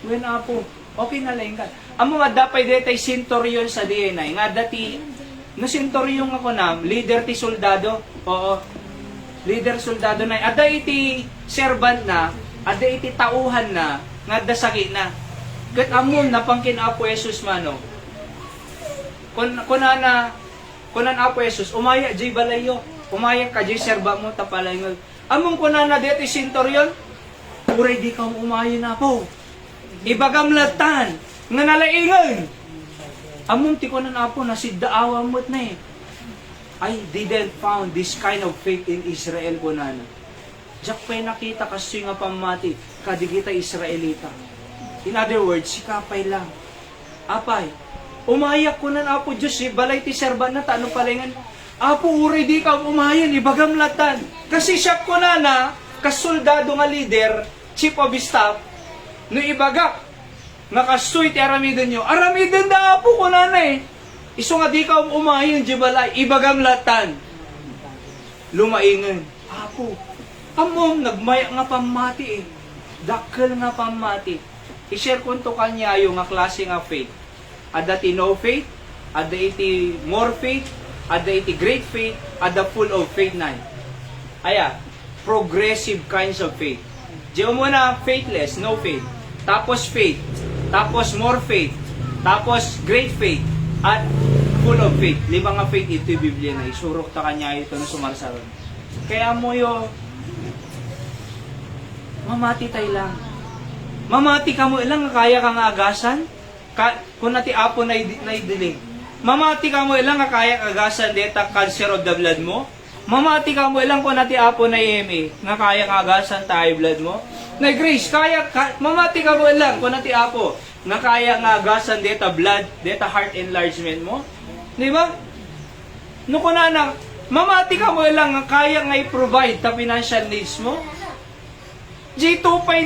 When Apo, okay nalain kan. Amo nga dapay detay centurion sa DNA. Nga dati, no centurion ako leader ti soldado. Oo. Leader soldado Ada iti servant na, Ada iti tauhan na, nga dasagi na. Kat amon napangkin Apo Jesus mano. Kunan Apo Jesus, umaya jay balayo. Umaya ka jay serba mo tapalay. Among kunana deti sintoryon, uray di ka umaya na po. Ibagamlatan, nga nalaingan. Among ti kunan Apo na si daawa mo't na eh. I didn't found this kind of faith in Israel kunana. Diyak pa'y nakita kasi nga pamati, kadigita Israelita. In other words, si kapay lang. Apay, umayak ko na Apo Diyos, balay ti serba na, tanong palingan, Apo, uri di ka umayan, ibagamlatan. Kasi siya ko na, kasoldado nga leader, chief of staff, no ibagak, nga kastoy ti aramidon nyo, aramidon da Apo ko na eh. Iso nga di ka umayan, di balay, ibagamlatan. Lumaingan, Apo, amom, nagmaya nga pamati eh. Dakkel nga pamati. I-share ko to kanya yung nga klase nga faith. Ada ti no faith, ada iti more faith, ada iti great faith, ada full of faith na. Aya, progressive kinds of faith. Diyo muna faithless, no faith. Tapos faith, tapos more faith, tapos great faith, at full of faith. Lima nga faith ito yung Biblia na isurok ta kanya ito na sumarsaron. Kaya mo yung mamati tayo lang. Mamati ka mo ilang kaya kang agasan? Kung nati Apo na idiling. Mamati ka mo ilang kaya agasan deta cancer of the blood mo? Mamati ka mo ilang kung nati Apo na EMA nga kaya kang agasan tayo blood mo? Na Grace, mamati ka mo ilang kung nati Apo nga kaya nga agasan deta blood, deta heart enlargement mo? Di ba? No kunana, mamati ka mo ilang nga kaya nga i-provide ta financial needs mo? G2 pa'y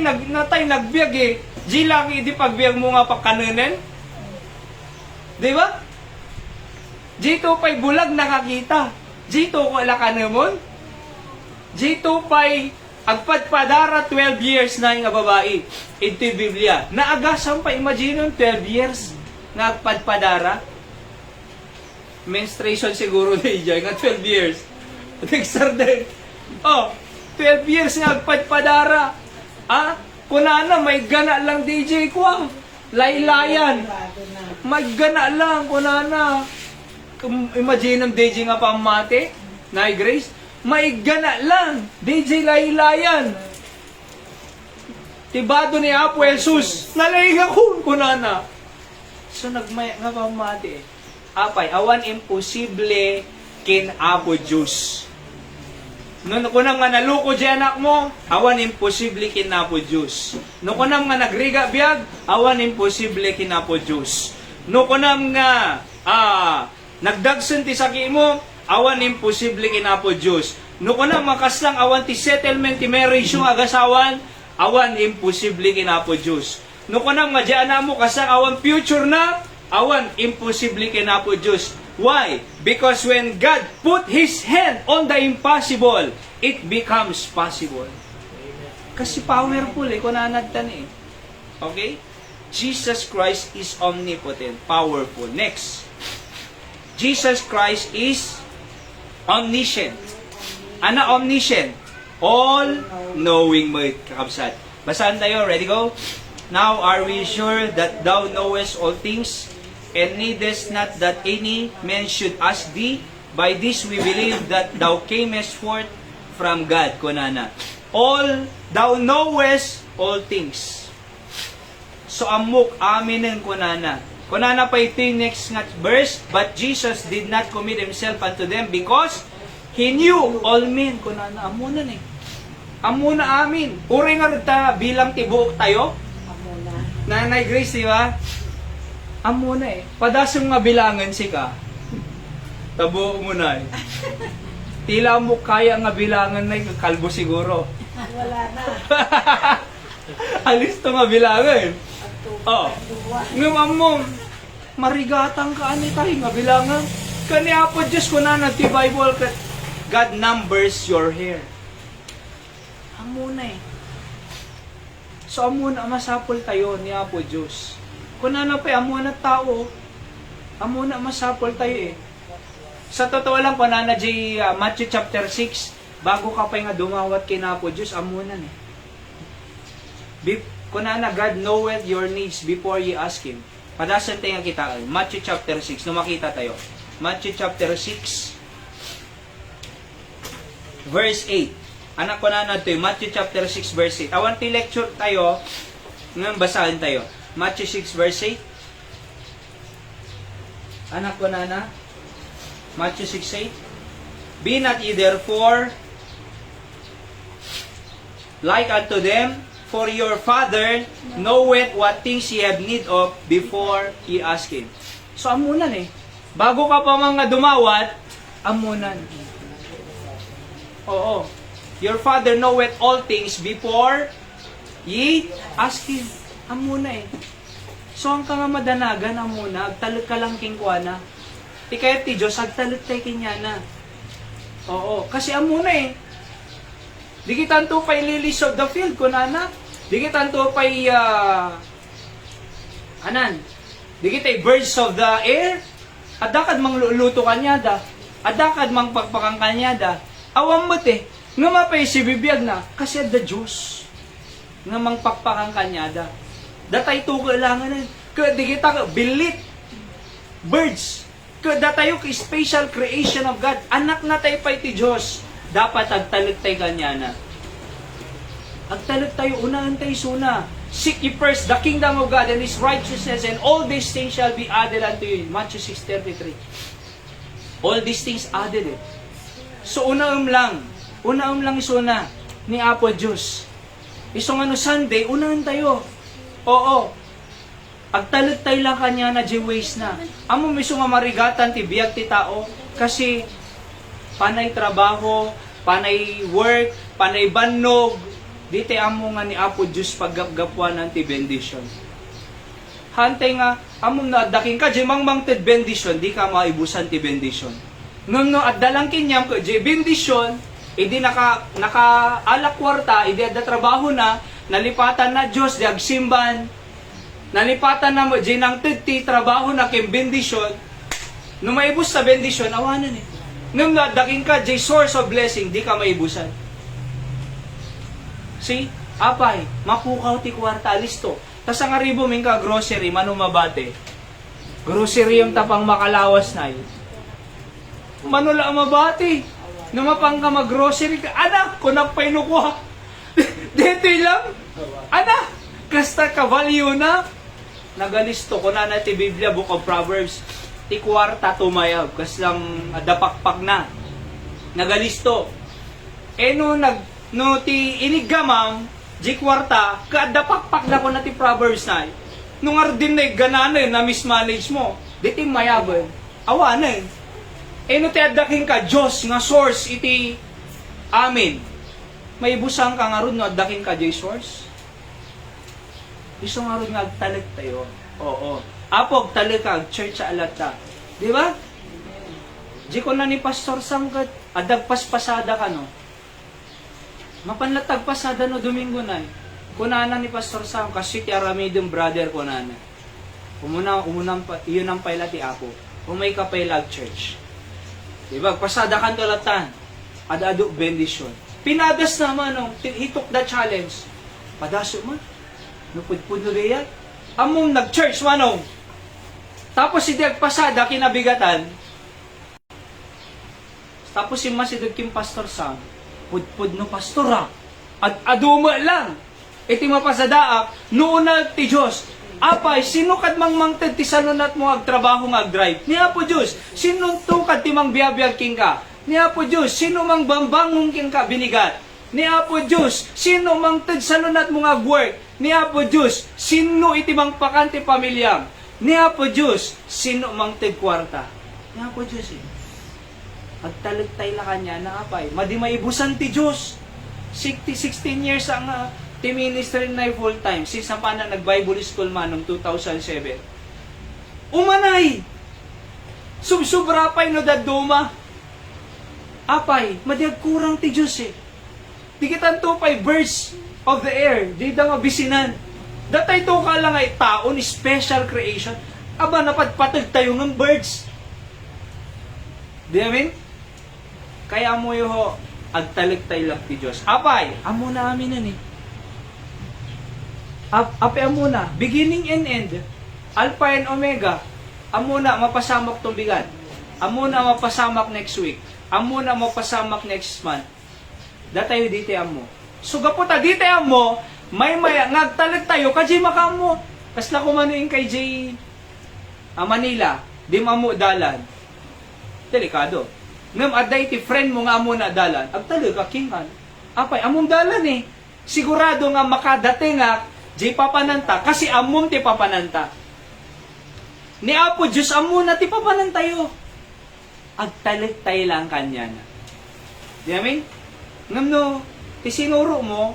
nagbiag eh. G laki di pagbiag mo nga pagkanunin. Di ba? G2 pa'y bulag nakakita. G2 ko ala kanumon. G2 pa'y agpadpadara 12 years na yung babae. Ito yung Biblia. Naagasan pa, imagine 12 years na agpadpadara. Menstruation siguro na iya, nga 12 years. Nagsarden. Oh, 12 years nga agpadpadara. Kunana, may gana lang DJ ko laylayan. May gana lang, kunana. Imagine ang DJ nga pamate, na Grace. May gana lang, DJ laylayan. Tibado ni Apo Jesus, nalaing ako, kunana. So, nagmaya nga pamate. Apay, awan imposible kin Apo Diyos. No kunam nga naluko di anak mo, awan imposible kinapo Diyos. No kunam nga nagriga biyag, awan imposible kinapo Diyos. No kunam nga nagdagsun ti saki mo, awan imposible kinapo Diyos. No kunam makaslang awan ti settlement ti marriage yung agasawan, awan imposible kinapo Diyos. No kunam nga di anak mo kasang awan future na, awan imposible kinapo Diyos. Why? Because when God put His hand on the impossible, it becomes possible. Kasi powerful eh, kung nanagtan eh. Okay? Jesus Christ is omnipotent, powerful. Next. Jesus Christ is omniscient. Ano omniscient? All-knowing mo, kakabsat. Basahan tayo, ready go? Now are we sure that thou knowest all things, and needest not that any man should ask thee? By this we believe that thou camest forth from God. Kunana. Thou knowest all things. So amok aminin kunana. Kunana pa ito yung next nga verse. But Jesus did not commit Himself unto them because He knew all men. Kunana, amuna eh. Amuna amin. Uri nga ta bilang tibuok tayo. Amuna. Nanay Grace, di ba? Amuna eh. Padasong nga bilangan si ka. Tabo mo na eh. Tila mo kaya nga bilangan na eh. Kalbo siguro. Wala na. Alis to nga bilangan. Oh. Ngam mo, marigatang ka ani tayo nga bilangan. Kanya po Diyos ko na ti Bible kat God numbers your hair. Amuna eh. So amuna masapol tayo ni Apo Diyos. Kung ano pa, amuna tao, amuna masapol tayo eh. Sa totoo lang, kung na Matthew chapter 6, bago ka pa nga dumawat kina po Diyos, amunan eh. Kunana, God knoweth your needs before you ask Him. Padasan tayo nga kita. Matthew chapter 6. No, makita tayo. Matthew chapter 6. Verse 8. Anak ko na ito. Matthew chapter 6 verse 8. Awan ti lecture tayo. Ngayon basahin tayo. Matthew 6 verse 8. Anak ko na. Matthew 6 8. Be not ye therefore like unto them, for your Father knoweth what things ye have need of before ye ask Him. So, amunan Bago ka pa mga dumawat, amunan. Oo. Your Father knoweth all things before ye ask Him. Amuna So, ang ka nga madanagan, amuna, agtalot ka lang kingkuana. Ikayat ti Diyos, agtalot tayo kinyana. Oo. Kasi amuna Di kita to pay lilies of the field, kunana. Di kita to pay, Di kita birds of the air. Adakad mang luluto kanyada. Adakad mang pagpakang kanyada. Awang mo't nga mapay si bibiyag na. Kasi ada Diyos. Nga mang pakpakang kanyada. Datay to kailangan Di kita bilit. Birds. Datayo special creation of God. Anak na tayo pa'y ti Diyos. Dapat agtalit tayo kanyana. Agtalit tayo, unahan tayo suna. Seek ye first the kingdom of God and His righteousness, and all these things shall be added unto you. Matthew 6:33. All these things added So unaam lang isuna ni Apo Diyos. Isong Sunday, unahan tayo. Oo. Agtalit tayo lang kanya na ways na. Amo miso nga marigatan ti biyag ti tao kasi panay trabaho, panay work, panay bannog, dite amo nga ni Apo Diyos paggapgapuan ng ti bendition. Hantay nga, among naadaking ka, di mang ti bendition, di ka maibusan ti bendition. Ngam no, at dalang kinyam ko, di bendition, hindi naka-alak kwarta, hindi ada trabaho na, nalipatan na Diyos, di agsimban, nalipatan na mo, di nang ti trabaho na kim bendition, no maibus sa bendition, awanan Ngam na, daking ka, di source of blessing, di ka maibusan. See? Apay, mapukaw ti kwarta, listo. Tas ang aribo ming ka grocery, mano mabate. Grocery yung tapang makalawas na yun. Manula mabate. Namapang ka mag-grocery ka. Anak, kunak pa inukuha. Dito lang. Anak, kasta ka value na. Nagalisto ko na ti Biblia, Book of Proverbs. Ti kwarta tumayab. Kas lang adapakpak na. Nagalisto. No ti inigamam, di kwarta, kadapakpak na ko na ti Proverbs na. Nung ardin na ganana na mismanage mo, di ti mayabon. Awanan. No ti adaking ka, Diyos nga source iti amin. May busang ka nga ron no adaking ka, di source. Iso nga ron nga agtalag tayo. Oo. Apog talag ka, church sa alata. Di ba? Di ko na ni Pastor Sangkat, adagpaspasada ka no. Mapanlatag pasada no Domingo na. Kunana ni Pastor Sam, kasi ti aramidong brother kunana. Iyon ang paila ti Apo. Kung may kapailag church. Diba? Pasada kan tolatan. Adado bendition. Pinadas naman, he took the challenge. Padaso man. Nupudpud no riyan. Among nag-church manong. Tapos si pasada kinabigatan. Tapos si masidog kim Pastor Sam. Pudpud no pastora. At aduma lang. Iti mapasadaak, noon ti Diyos. Apay, sino kad mangmangtad ti sanunat mo agtrabaho nga agdrive? Ni Apo Diyos, sino tukad ti mang biyabiyag king ka? Ni Apo Diyos, sino mang bambangong king ka binigat? Ni Apo Diyos, sino mangtad sanunat mo nga agwork? Ni Apo Diyos, sino iti mang pakante pamilyam? Ni Apo Diyos, sino mangtad kwarta? Ni Apo Diyos Agtalag-tay la kanya na apay. Madi maibusan ti Diyos. 16 years ang ti ministry na full time. Since na pa na nag-Bible school man noong 2007. Umanay! Subsubra pa'y no daduma. Apay, madiag kurang ti Diyos Di kitanto pa'y birds of the air. Di da mabisinan. Datay to ka lang ay taon, special creation. Aba, napadpatag tayo ng birds. Di amin? Kaya mo yung agtalig tayo lang ti Diyos. Apay, amo na amin Ape amuna, beginning and end, Alpha and Omega. Amuna mapasamak tong bigat. Amuna mapasamak next week. Amuna mapasamak next month. Datayo dito amo. So gaputa dito amo, may ngagtalag tayo kay makamo. Kasla ko manuing kay J Manila, di mamu dalan. Delikado. Ngam aday ti friend mo nga amo na dalan, agtalag ka kingan. Apay among dalan eh. Sigurado nga makadating nga J papananta kasi amom ti papananta. Ni Apo Diyos amo na ti papanantayo. Agtalag tayo lang kanya na. Di amin? Ngam no, ti sinuro mo,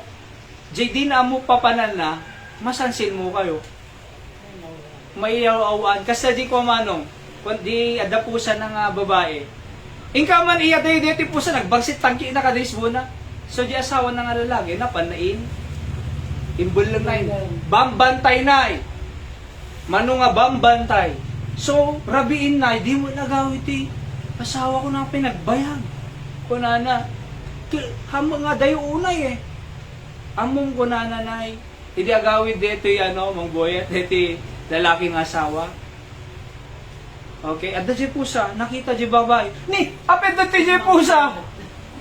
J di na amo papanan na, masansin mo kayo. May awan kasi di ko manong kundi adapusan ng babae. Ingka man iya day deti pusa nagbagsit tangki na kadis muna. So di asawa ng lalaki na panain. Imbul lang nay. Bambantay nay. Mano nga bambantay. So rabiin nay di mo nagawit eh. Asawa ko na pinagbayag. Kunana hamang nga dayo unay eh. Among kunana nay. Hindi agawid dito mang boyet dito lalaking asawa. Okay, at si pusa, nakita di babae. Ni, apet na ti pusa.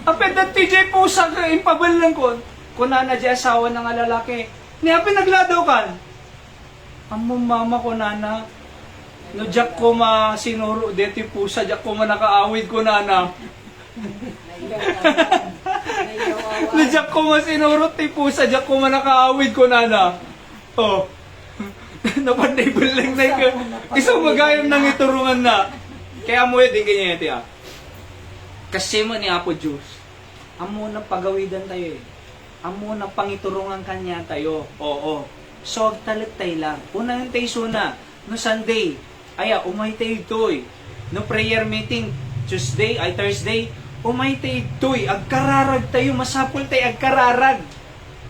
Apet na ti pusa ka impabalan ko. Kunana di asawa ng lalaki. Ni, apet nagladaw kan. Among mama ko nana. No, jak ko sinuro deti pusa, jak ko nakaawid ko nana. No, jak ko sinuro ti pusa, jak ko nakaawid ko nana. Oh. Napanday lang na ka. Isang magayam nang iturungan na. Kaya mo din ganyan ito Kasi mo ni Apo Diyos. Amo na pagawidan tayo eh. Amo na pangiturungan kanya tayo. Oo. So, talit tayo lang. Unang tayo suna. No Sunday. Aya, umay tayo ito'y. No prayer meeting. Tuesday, ay Thursday. Umay tayo ito'y. Agkararag tayo. Masapol tayo agkararag.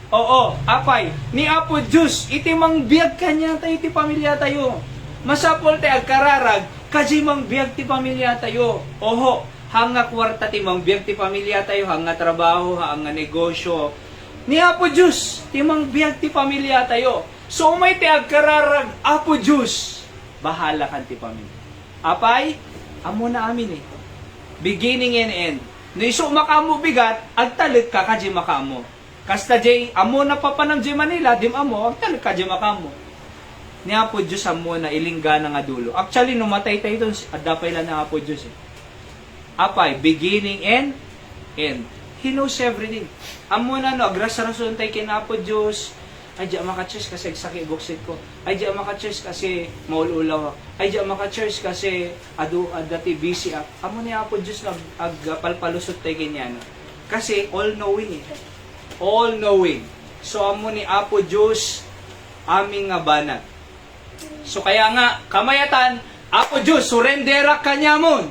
Oo, apay, ni Apo Diyos, iti mang biyag kanya tayo, iti pamilya tayo. Masapol tayo agkararag, kaji mang biyag ti pamilya tayo. Oho, hanga kwarta ti mang biyag ti pamilya tayo, hanga trabaho, hanga negosyo. Ni Apo Diyos, ti mang biyag ti pamilya tayo. So, may ti agkararag, Apo Diyos, bahala kan ti pamilya. Apay, amo na amin eh. Beginning and end. No iso makamo bigat, agtalit ka kaji makamo. Kasta J, amo na papanam J Manila, dim amo, agtalit ka J makamo. Niya po Diyos amo na ilingga na nga dulo. Actually, numatay tayo doon, adapay lang na po Diyos eh. Apay, beginning and end. He knows everything. Amo na no, agras-rason tayo kina po Diyos. Ay, diya maka-church kasi sakit buksit ko. Ay, diya maka-church kasi maululaw. Ay, diya maka-church kasi dati busy ako. Amo niya po Diyos na agpalpalusot tayo ganyan. Kasi all-knowing eh. All-knowing. So, amo ni Apo Diyos, aming nga banat. So, kaya nga, kamayatan, Apo Diyos, surrendera ka niya mon.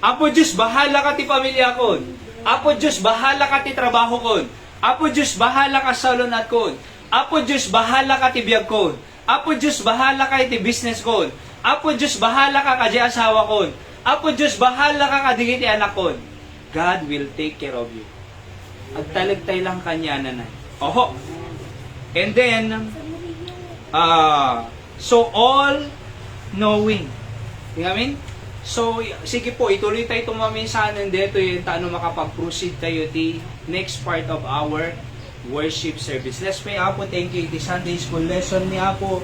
Apo Diyos, bahala ka ti pamilya kon. Apo Diyos, bahala ka ti trabaho kon. Apo Diyos, bahala ka sa lunat kon. Apo Diyos, bahala ka ti biyag kon. Apo Diyos, bahala ka ti business kon. Apo Diyos, bahala ka ka di asawa kon. Apo Diyos, bahala ka ka di ti anak kon. God will take care of you. Agtalag-tay lang kanya nanay. Oho. And then, so all knowing. Tingnan? So, sige po, ituloy tayo tumaminsanan dito yung taano makapag-proceed tayo di next part of our worship service. Let's pray, Apo. Thank you. Iti Sunday School lesson ni Apo.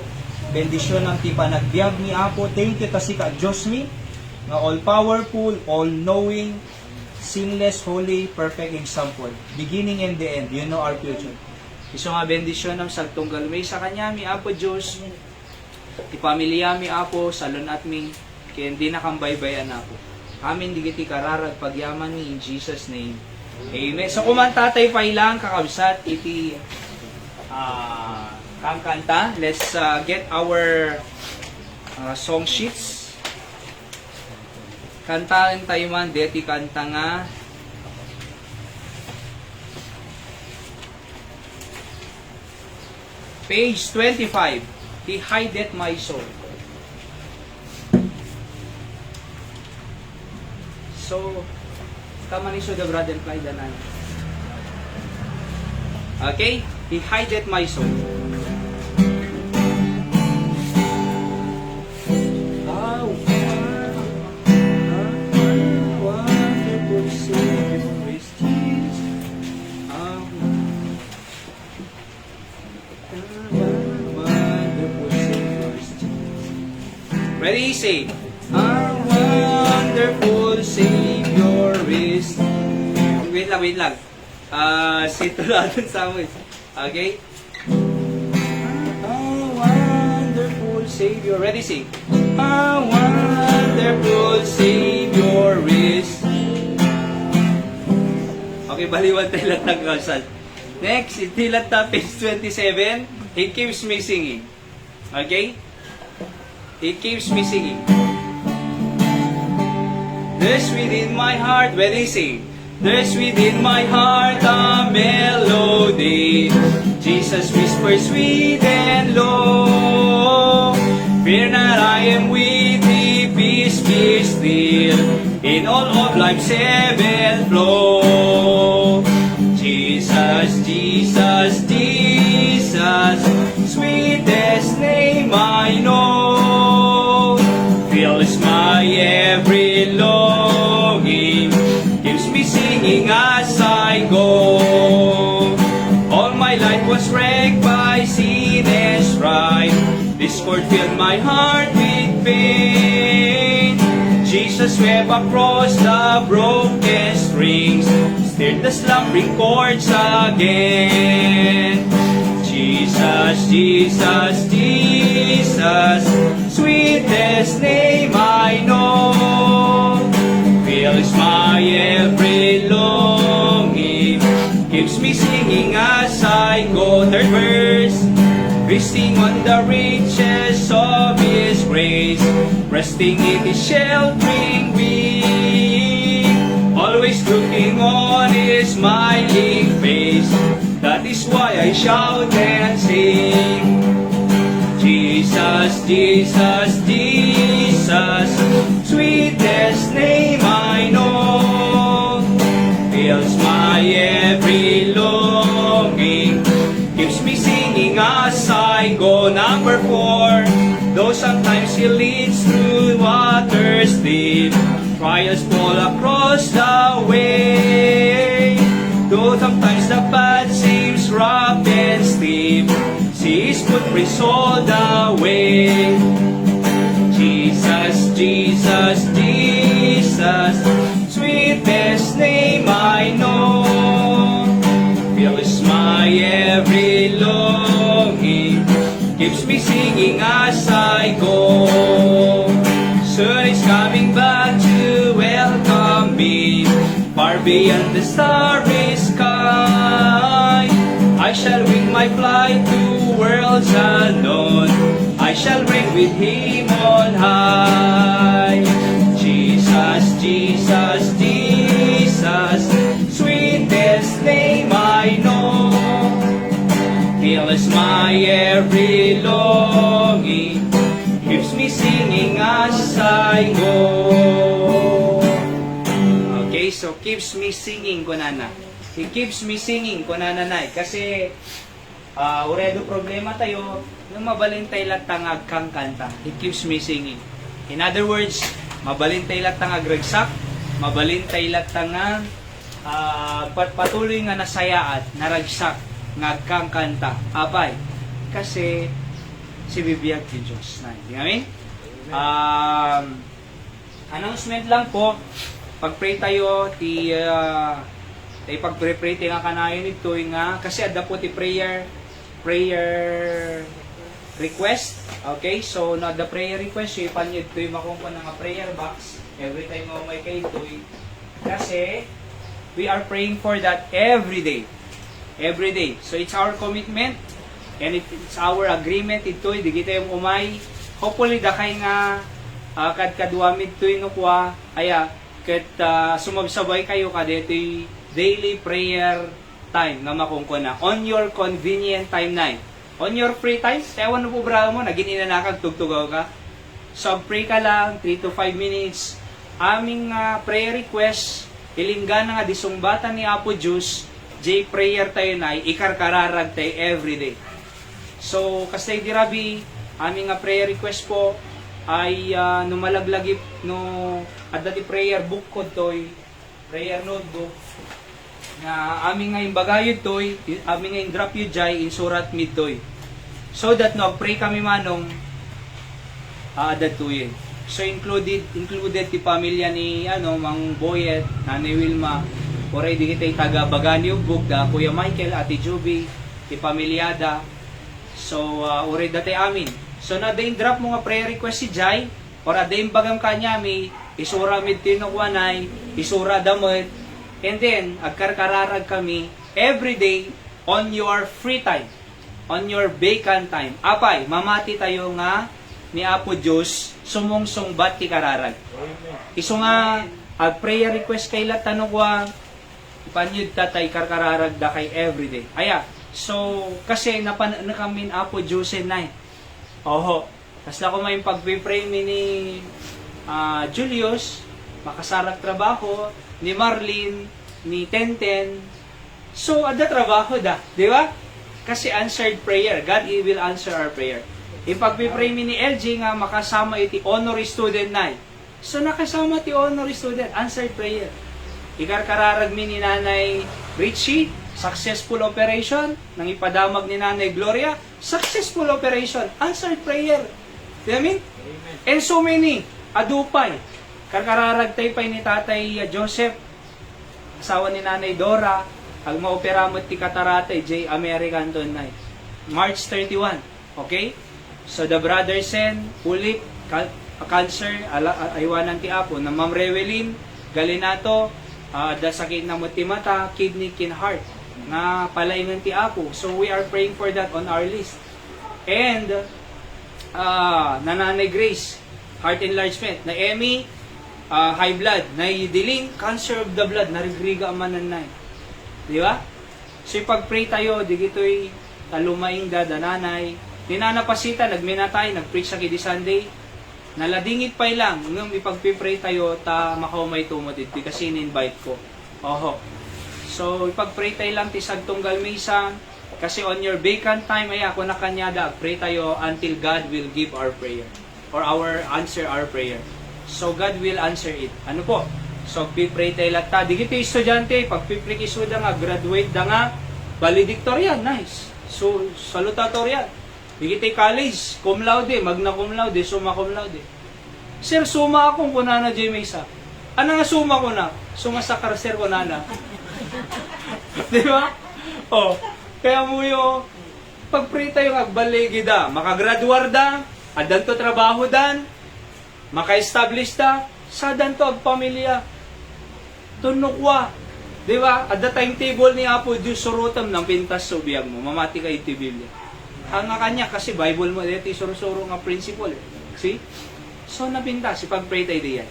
Bendisyon ng ti panagbiag ni Apo. Thank you kasi ka Diyos ni nga all-powerful, all-knowing, sinless, holy, perfect example. Beginning and the end. You know our future. Iso nga bendisyon ng saltunggal may sa kanya, mi Apo Diyos. Ti pamilya mi Apo, salon at mi. Kaya hindi na kambaybayan Apo. Amin digiti kararag pagyaman ni in Jesus name. Amen. So kumantatay pa ilang kakabsat iti kangkanta. Let's get our song sheets. Kantahin tayo man, deti kanta nga. Page 25. He hideth my soul. So, tama ni the brother Clyde na. Okay? He hideth my soul. Ready, say, our wonderful Savior is... Wait lang. Situladon sa amin. Okay? Our wonderful Savior. Ready, say, our wonderful Savior is... Okay, baliwan tayo lang ng kasal. Next, itilat na page 27. He keeps me singing. Okay? He keeps me singing. There's within my heart, where they sing, there's within my heart a melody. Jesus whispers sweet and low. Fear not, I am with thee, peace be still. In all of life's ebb and flow. Jesus, Jesus, Jesus, sweetest name I know. Fills my every longing, keeps me singing as I go. All my life was wrecked by sin and strife. Discord filled my heart with pain. Jesus wept across the broken strings, stirred the slumbering chords again. Jesus, Jesus, Jesus, sweetest name I know. Fills my every longing, keeps me singing as I go. Third verse. Resting on the riches of His grace, resting in His sheltering wing, always looking on His smiling face. That is why I shout and sing. Jesus, Jesus, Jesus, sweetest name I know. Fills my every longing, keeps me singing as I go. Number 4, though sometimes He leads through waters deep, trials fall across the way. Though sometimes the path seems rough and steep, His footprints all the way. Jesus, Jesus, Jesus, sweetest name I know. Fills my every longing, keeps me singing as I go. Soon is coming back to welcome me, far beyond the starry sky. I shall wing my flight to worlds unknown, I shall reign with Him on high. Jesus, Jesus, Jesus, sweetest name I know. Fills my every longing, keeps me singing as I go. Okay, so keeps me singing kunana. He keeps me singing kunana nay. Kasi uredo problema tayo, nung mabalintay latang agkang kanta. He keeps me singing. In other words, mabalintay latang agragsak, mabalintay latang patuloy nga nasayaat, naragsak, ngagkang kanta. Apay, kasi si bibiyag ti Diyos na. Amen? Announcement lang po, pag-pray tayo, pag-pray tayo nga kanayon ito, nga, kasi ada po ti prayer request. Okay, so na the prayer request, ipan nyo ito yung makumpon ng prayer box every time mo may kayo ito. Kasi, we are praying for that every day. Every day. So, it's our commitment and it's our agreement ito. Di kita yung umay. Hopefully, dakay nga kadkaduamid ito yung nukwa. Aya, sumabsabay kayo kada ito yung daily prayer time na makungko na. On your convenient time na. On your free time, ewan na po bra mo, naging inanakag, tugtugaw ka. So, pray ka lang, 3 to 5 minutes. Aming prayer request, ilinggan na nga disumbatan ni Apo Diyos, prayer tayo na, ikarkararag tayo everyday. So, kasi dirabi, aming prayer request po, ay numalaglagip, at dati prayer book ko to'y, prayer notebook, na aming nga imbagayod to'y, aming nga drop yun jay, in surat mid to'y. So that pray kami manong, adad tuyin. So included ti pamilya ni Mang Boyet, Nanay Wilma, already kitay taga Bagani Ugbog, da Kuya Michael, Ate Juby, ti pamilyada. So already dati amin. So na dain drop mo nga prayer request si Jai, or dain bagam kanya mi isura mid tinukwanay, isura damot, and then agkarkararag kami every day on your free time, on your vacant time. Apay, mamati tayo nga ni Apo Diyos, sumungsong bat ti kararag. Iso nga, prayer request kay latanong wa, ipanyod tatay karkararag da kay everyday. Aya, so, kasi napan kami Apo Diyos na Oho, tas na ko may pagpipray ni Julius, makasarak trabaho, ni Marlene, ni Tenten. So, ada trabaho da, di ba? Kasi answered prayer. God will answer our prayer. Ipagpipray mi ni LG nga makasama iti honorary student na. So nakasama ti honorary student, answered prayer. Ikarkararag mi ni Nanay Richie, successful operation. Nang ipadamag ni Nanay Gloria, successful operation, answered prayer. You know what I mean? And so many, adupay. Karkararag tayo pa ni Tatay Joseph, asawa ni Nanay Dora, ang maoperamot ti kataratay, J. American Tonay. March 31, okay? So the brother Sen, Ulip, cancer, aywanan ti Apo, na Ma'am Rewelin, Galinato, da sakit na mata, kidney, heart, na palaingan ti Apo. So we are praying for that on our list. And, Nanay Grace, heart enlargement, na Emmy, high blood, na Diling, cancer of the blood, narigriga amananay. Di ba? So ipag-pray tayo, di gito'y talumaing dadananay. Ninanapasita, nagminatay, nag-preach sa Kidi Sunday. Naladingit pa lang, ngam ipag-pray tayo, ta makaumay tumodit, kasi in-invite ko. Oho. So, ipag-pray tayo lang, tisag tunggal misa, kasi on your vacant time, ay ako na kanyada, pray tayo until God will give our prayer, or answer our prayer. So, God will answer it. Ano po? So, pipray tayo lang ta. Di kito estudyante, pag-pipray iso da nga, graduate da nga, valedictorian, nice. So, salutatorian. Digitay college, cum laude, magna cum laude, summa cum laude. Sir, suma akong kunana, J. Mesa. Ano nga suma ko na? Suma sa karser kunana. Di ba? Oh, kaya mo yung pag-pray tayo agbaligi da, makagraduar da, adan to trabaho dan, maka-establish da, sa dan to agpamilya. Tunukwa. Di ba? At the timetable ni Apo Diyos surutam ng pintas sa ubiyag mo, mamati ka iti Biblia. Ang kanya kasi Bible mo dito suro-suro nga principle. See? So napinta si pag-pray tayo diyan.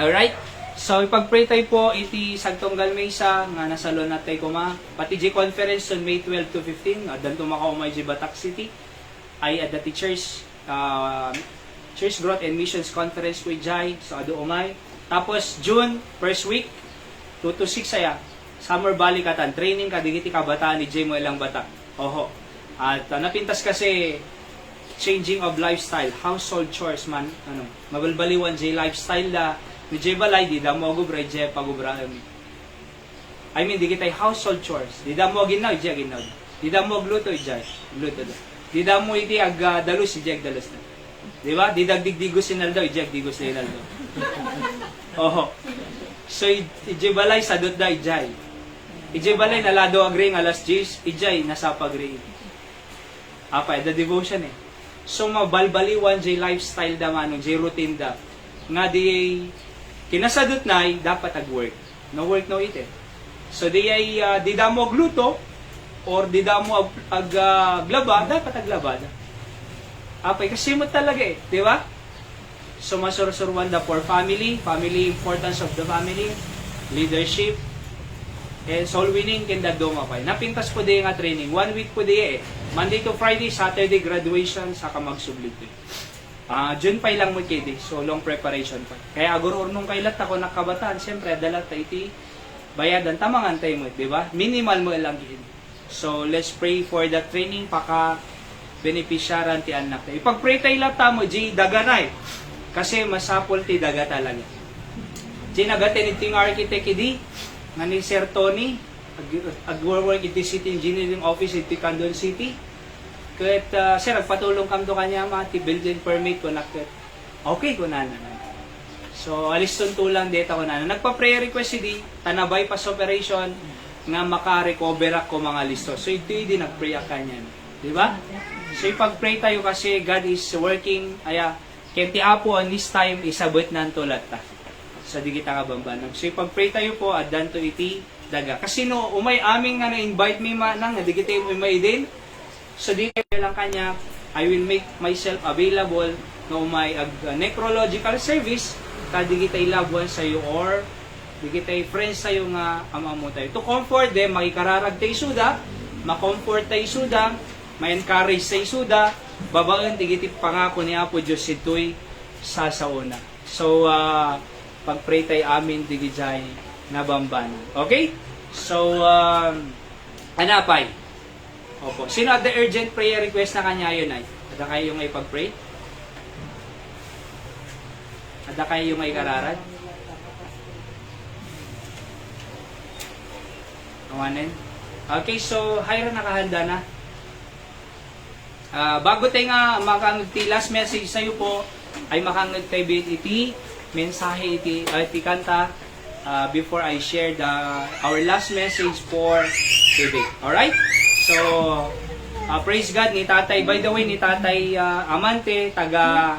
All right? So ipag-pray tayo po iti sagtonggal Mesa nga nasalon natay kuma pati G conference on May 12 to 15 adan tumakaumay G Batak City ay at the church Church Growth and Missions Conference with Jai so ado umay. Tapos June first week 2 to 6 saya Summer Balikatan training kadigiti kabataan ni J mo ilang Batak. Oho. At napintas kasi changing of lifestyle, household chores man, mabalbaliwan J lifestyle da, ni J balay, di da mo agubra, J pagubra. I mean, di kita'y household chores, di da mo ginaw, J ginaw. Di da mo gluto, J gluto da. Di da mo iti dalus, J dalus da. Di ba? Di dagdigdigos sinaldo, J digos na inaldo. Oho. So, J balay, sadot da, J. J balay, nalado agring alas 10, J nasapagring. Apa, the devotion eh. So, mabalbaliwan J lifestyle da manong, J routine da. Nga di, kinasadot na dapat ag-work. No work, no eat eh. So, di ay, di da mo gluto, or di da mo aglaba, dapat aglaba da. Apa, kasi mo talaga eh, di ba? So, masursurwan da for family importance of the family, leadership, and soul winning kinda doma pa. Napintas po di nga training. 1 week po di eh. Monday to Friday, Saturday graduation, saka magsublit eh. June pa ilang mo kidi. So long preparation pa. Kaya aguro nung kailat ako nakabataan, siyempre adalat ta iti bayadan tamangan tayo mo, di ba? Minimal mo ilang gid. So let's pray for that training paka benepisyaran ti anak. Ipag-pray tayo lata mo, G daganay. Kasi masapol ti daga talaga. G nagatin iting architect idi nga ni Sir Tony, ag-work iti City Engineering Office iti Candon City. Kahit, sir, agpatulong kam do kanya ti building permit ko nakit. Okay ko na. So, alis tuntulang dito ko na. Nagpa-prayer request si di, tanabay pas operation, nga maka-recover ako mga listo. So, ito din nag-pray ka niyan. Di ba? So, ipag-pray tayo kasi God is working. Aya, kenti apo on this time, isabot na tulat ta. So, di kita kabambanag. So, ipag-pray tayo po, at danto iti daga. Kasi no, umay aming nga na-invite me manang, di kita umay din. So, di kayo lang kanya, I will make myself available no may necrological service kadi kita ilabuan sa iyo or di kita friends sa iyo nga amamo tayo to comfort them makikararag tayo suda ma-comfort tayo suda ma-encourage tayo suda babaen di kita pangako ni Apo Diyos ito'y sasauna so pag-pray tayo amin di gijay nga bamban okay so anapay opo sino at the urgent prayer request na kanya yun ay ada kayo yung ipag-pray ada kayo yung may kararad? Awanin? Okay, so, hayra nakahanda na. Bago tayo nga makangag ti last message sa'yo po, ay makangag tayo iti mensahe iti kanta before I share our last message for today. Alright? So, praise God ni Tatay. By the way, ni Tatay Amante, taga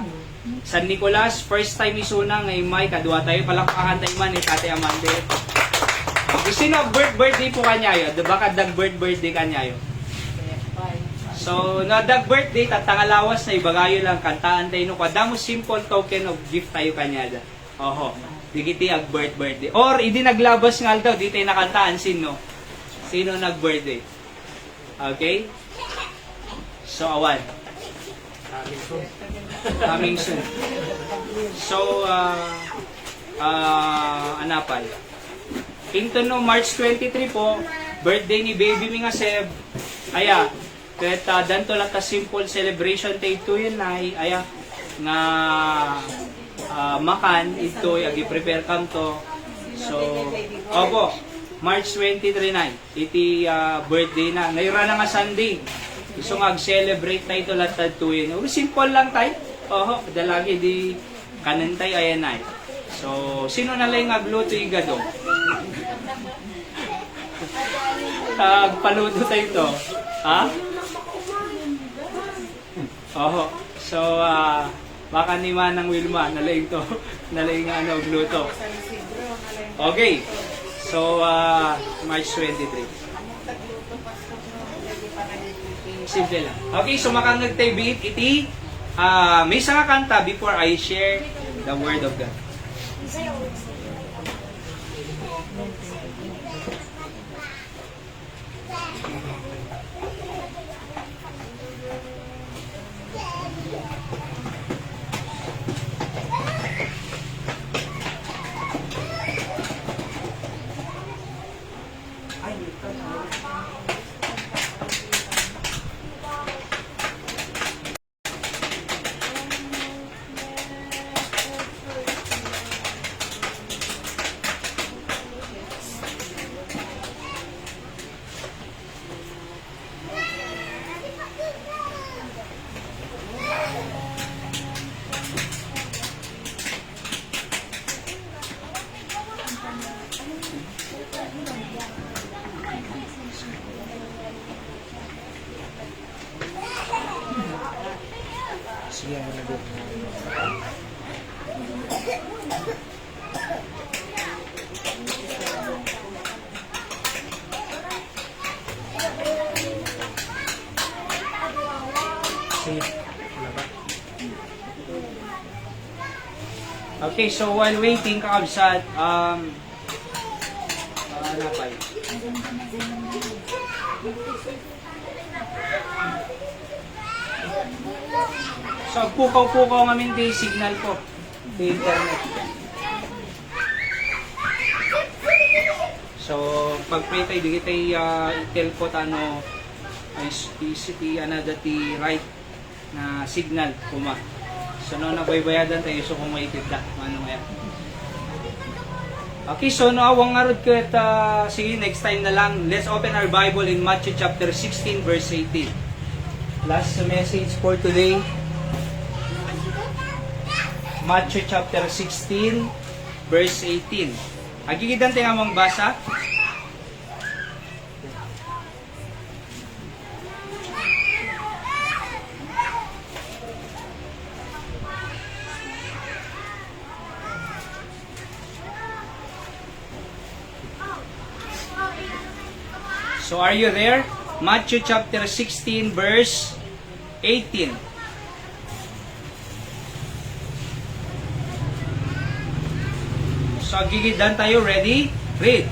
San Nicolas, first time isuna ngay may kadua tayo palakpakan tayo man ni Tatay Amante. Sino birthday po kanyayo? Diba kadag birthday kanyayo? So, na dag birthday tatangalawas na ibagayo lang kantaan tayo no kadamo simple token of gift tayo kanyada. Oho. Digiti ag birthday. Or idi naglabas ngal daw di tayo nakantaan sino? Sino nag-birthday? Okay? So, awan. Coming soon. So, anapay. Into no March 23 po, birthday ni baby mi nga Seb. Aya, kahit danto lang ta simple celebration tayo to yun ay, aya, nga makan, ito, agi-prepare kam to. So, opo, March 23 na, iti birthday na. Ngayon na nga Sunday. So mag-celebrate tayo ito lahat tuwin. Simple lang tayo. Oho, dalagi di kanan tayo ayan ay. So, sino na lang agluto yung gado? Paluto tayo ito. Ha? Oho. So, baka ni Manang Wilma, nalaing to. Nalaing gluto. Okay. So, March 23. Simple lang. Okay, so makangag tayo bit iti may isang kanta before I share the word of God. Sige, nalagot. Okay, so while waiting, kakabsat, napay. So, pukaw-pukaw ngamin di signal ko. Di internet. So, pag-pray tayo, di kita i-tell ko tano dati right na signal kuma. So, no, nabaybayadan tayo. So, kung maitid na, ano nga yan. Okay, so, no, awang ngarod ko at sige, next time na lang. Let's open our Bible in Matthew chapter 16, verse 18. Last message for today. Matthew chapter 16, verse 18. Agigidan tayo nga mong basa. So are you there? Matthew chapter 16 verse 18. So gigidan tayo, ready? Read.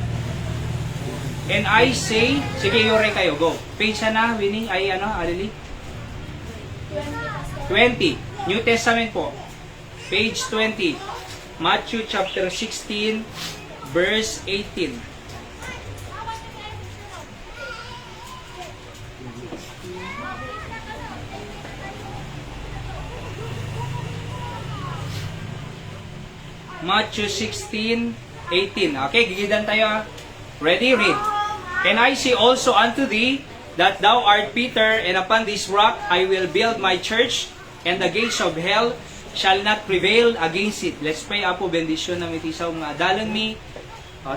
And I say, sige yore kayo, go. Page na, Winnie, ay ano, Alili? 20. New Testament po. Page 20. Matthew chapter 16 verse 18. Matthew 16:18. Okay, gigidan tayo. Ready? Read. And I say also unto thee, that thou art Peter, and upon this rock I will build my church, and the gates of hell shall not prevail against it. Let's pray, Apo, bendisyon na mitisaw mga dalan mi.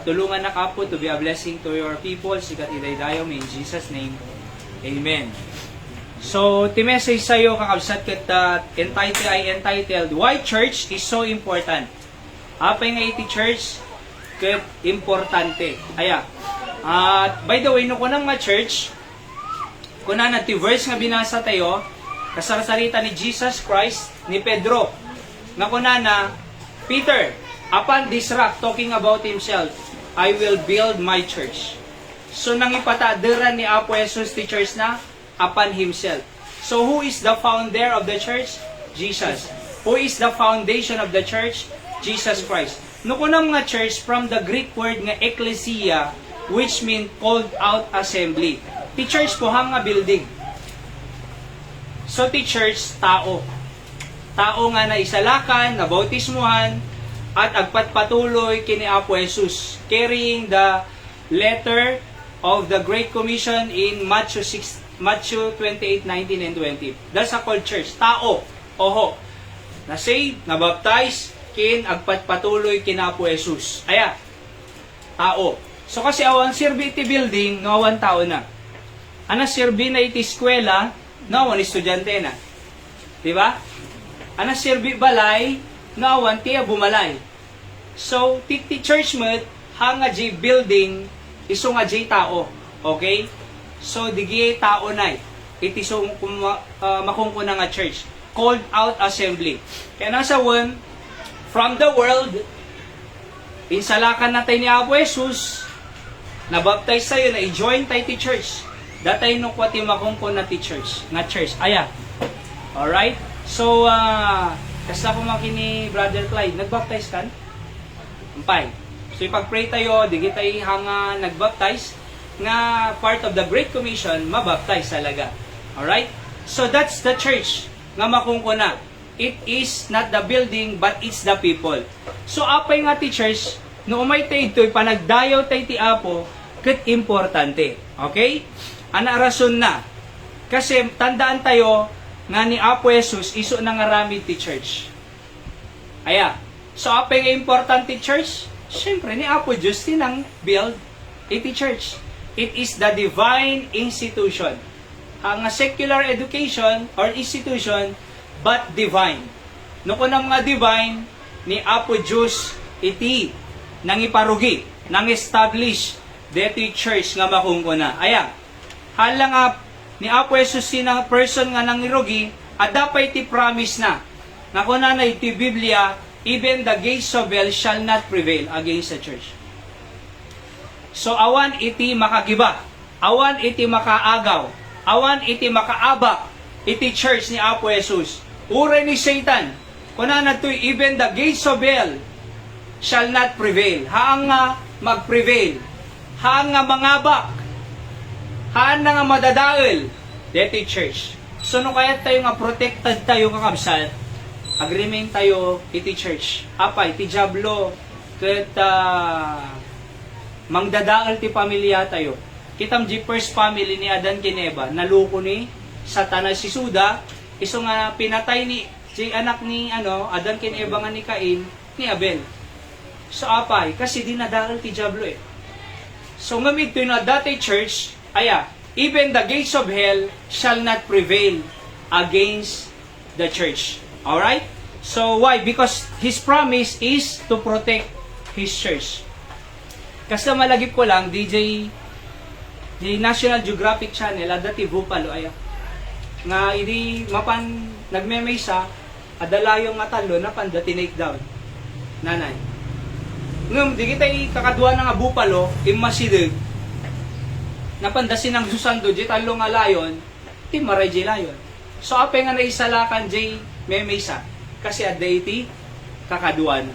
Tulungan na Apo to be a blessing to your people. Sikat idaydayo in Jesus' name. Amen. So, the message sa'yo, kakabsat kat entitled, Why Church is so important. Apay nga iti church, ket importante. Aya. By the way, no kunang nga church, kunan na ti verse nga binasa tayo, kasarsalita ni Jesus Christ, ni Pedro, nga kunan na, Peter, upon this rock, talking about himself, I will build my church. So, nang ipatadaran ni Apo Jesus ti church na, upon himself. So, who is the founder of the church? Jesus. Who is the foundation of the church? Jesus Christ. No kunang nga church from the Greek word nga ecclesia, which mean called out assembly. Ti church po hang nga building. So ti church tao. Tao nga na isalakan, na bautismuhan, at agpatpatuloy kini Apo Jesus, carrying the letter of the Great Commission in Matthew 28:19 and 20. That's a called church. Tao. Oho. Na saved, na baptized, kin agpatpatuloy kina Apo Jesus. Aya, tao. So kasi awan sirbi iti building, no awan tao na. Ana sirbi na iti eskwela, no awan estudyante na. Di ba? Ana sirbi balay, no awan tiya bumalay. So, ti church mo't hanga di building, iso nga di tao. Okay? So, digi tao na. Iti so makungkuna nga church. Called out assembly. Kaya nasa one, from the world, insalakan natin ni Apo Jesus, nabaptize tayo, na i-join tayo ti church. Datay no kwa ti makungkon na ti church. Nga church. Aya. Alright? So, kasta ko makini Brother Clyde, nagbaptize kan? Ampay. So, ipag-pray tayo, digi tayo hanga nagbaptize, nga part of the Great Commission, mabaptize talaga. Alright? So, that's the church nga makungkon na. It is not the building, but it's the people. So, apay nga ti church, no umay tayo ito'y panagdayaw tayo ti Apo, ket importante. Okay? Ana rason na. Kasi, tandaan tayo, nga ni Apo Jesus, iso na nga rami ti church. Aya. So, apay nga importante church? Siyempre, ni Apo Diyos tinang build iti church. It is the divine institution. Ang secular education or institution, but divine. No kunang nga divine, ni Apo Diyos iti nang iparugi, nang establish deti church nga makungkuna. Aya, hala nga ni Apo Jesus sinang person nga nang irugi, at dapat iti promise na, nga kuna na iti Biblia, even the gates of hell shall not prevail against the church. So awan iti makagiba, awan iti makaagaw, awan iti makaabak, iti church ni Apo Jesus. Uray ni Satan, kuna na to'y even the gates of hell shall not prevail. Haang nga mag-prevail. Haang nga mangabak. Haan na nga madadaol. Deti church. So, no kaya tayo nga protected tayo kakabsat, agreement tayo iti church. Apay, iti jablo, ket mangdadaol ti pamilya tayo. Kitam di first family ni Adan Kineba, naluko ni Satanas si Suda, iso nga pinatay ni Jay anak ni Adan ken Eva nga ni Cain ni Abel. So apay kasi dinadaral ti Diablo eh. So ngamit to na dati church, even the gates of hell shall not prevail against the church. Alright? So why? Because His promise is to protect His church. Kasi malagip ko lang, DJ National Geographic Channel, dati Bupalo, nga hindi mapan nagmemaysa, adalayong nga talo na panda tinake down. Nanay. Ngam, di kita kakadwa na nga Bupalo, imasidig, napandasin ang susando, di talo nga layon, ti maray di layon. So, apay nga naisalakan di memaysa, kasi adda iti kakadwa na.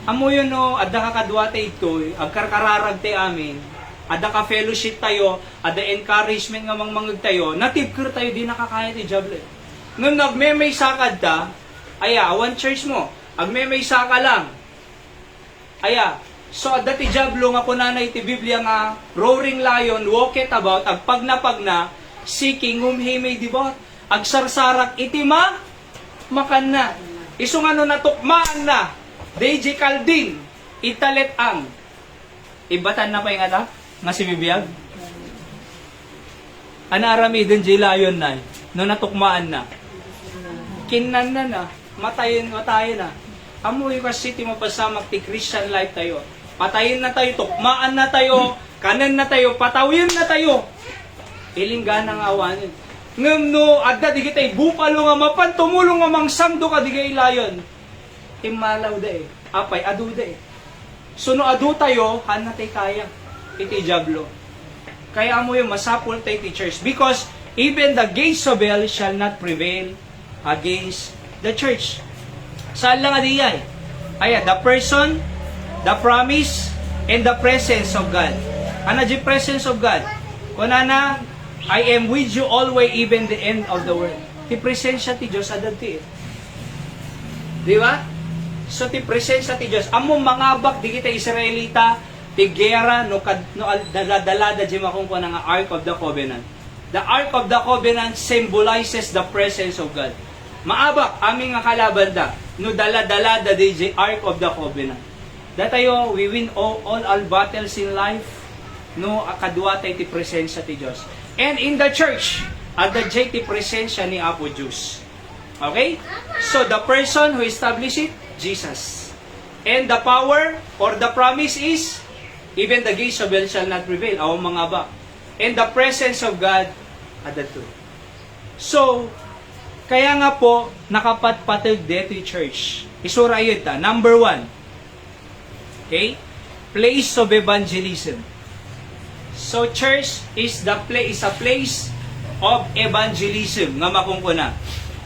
Amo yun adda kakadwa tayo ito, agkarkararag tayo amin, adda ka fellowship tayo, adda encouragement nga mangmangag tayo, natipkir tayo, di nakakaya ti Diablo. Ngam nagmemaysa ka da, awan church mo, agmemaysa ka lang, so adda ti Diablo nga kunanay ti Biblia nga roaring lion walketh about agpagna seeking whom he may devour. Agsarsarak iti makan na. Isu nga natukmaan na. DJ Caldin italet ang ibatan na pa yung nga si bibiyag. Anarami din di lion na no natukmaan na. Kinnan na matayin na. Amoy kasi ti mapasamak ti Christian life tayo. Patayin na tayo, tukmaan na tayo, kanan na tayo, patawin na tayo. Ilinggan ang awanin. Ngam no, adda di kita'y Bupalo nga mapan, tumulong nga mangsangdo ka di kay layon. Imalaw da apay, adu da So no adu tayo, han na tayo kaya. Iti Diablo. Kaya mo yung masapul tayo teachers. Because even the gates of hell shall not prevail against the church. Saan lang adiyay? The person, the promise, and the presence of God. Ano di presence of God? Kunana, I am with you always, even the end of the world. Ti presensya ti Diyos adati. Di ba? So ti presensya ti Diyos. Amo mangabak di kita Israelita, ti gera no daladalada di makungko nga Ark of the Covenant. The Ark of the Covenant symbolizes the presence of God. Maabak aming nga kalaban da no dala-dalada di Ark of the Covenant. Datayo, we win all our battles in life no akadwa tayo ti presensya ti Diyos. And in the church, adda ti presensya ni Apo Diyos. Okay? So the person who established it, Jesus. And the power or the promise is, even the gates of hell shall not prevail. Awang mga ba. And the presence of God, adda to. So, kaya nga po, nakapatpatag dito yung church. Isura yun ta. Number 1. Okay? Place of evangelism. So, church is a place of evangelism. Nga makungkuna.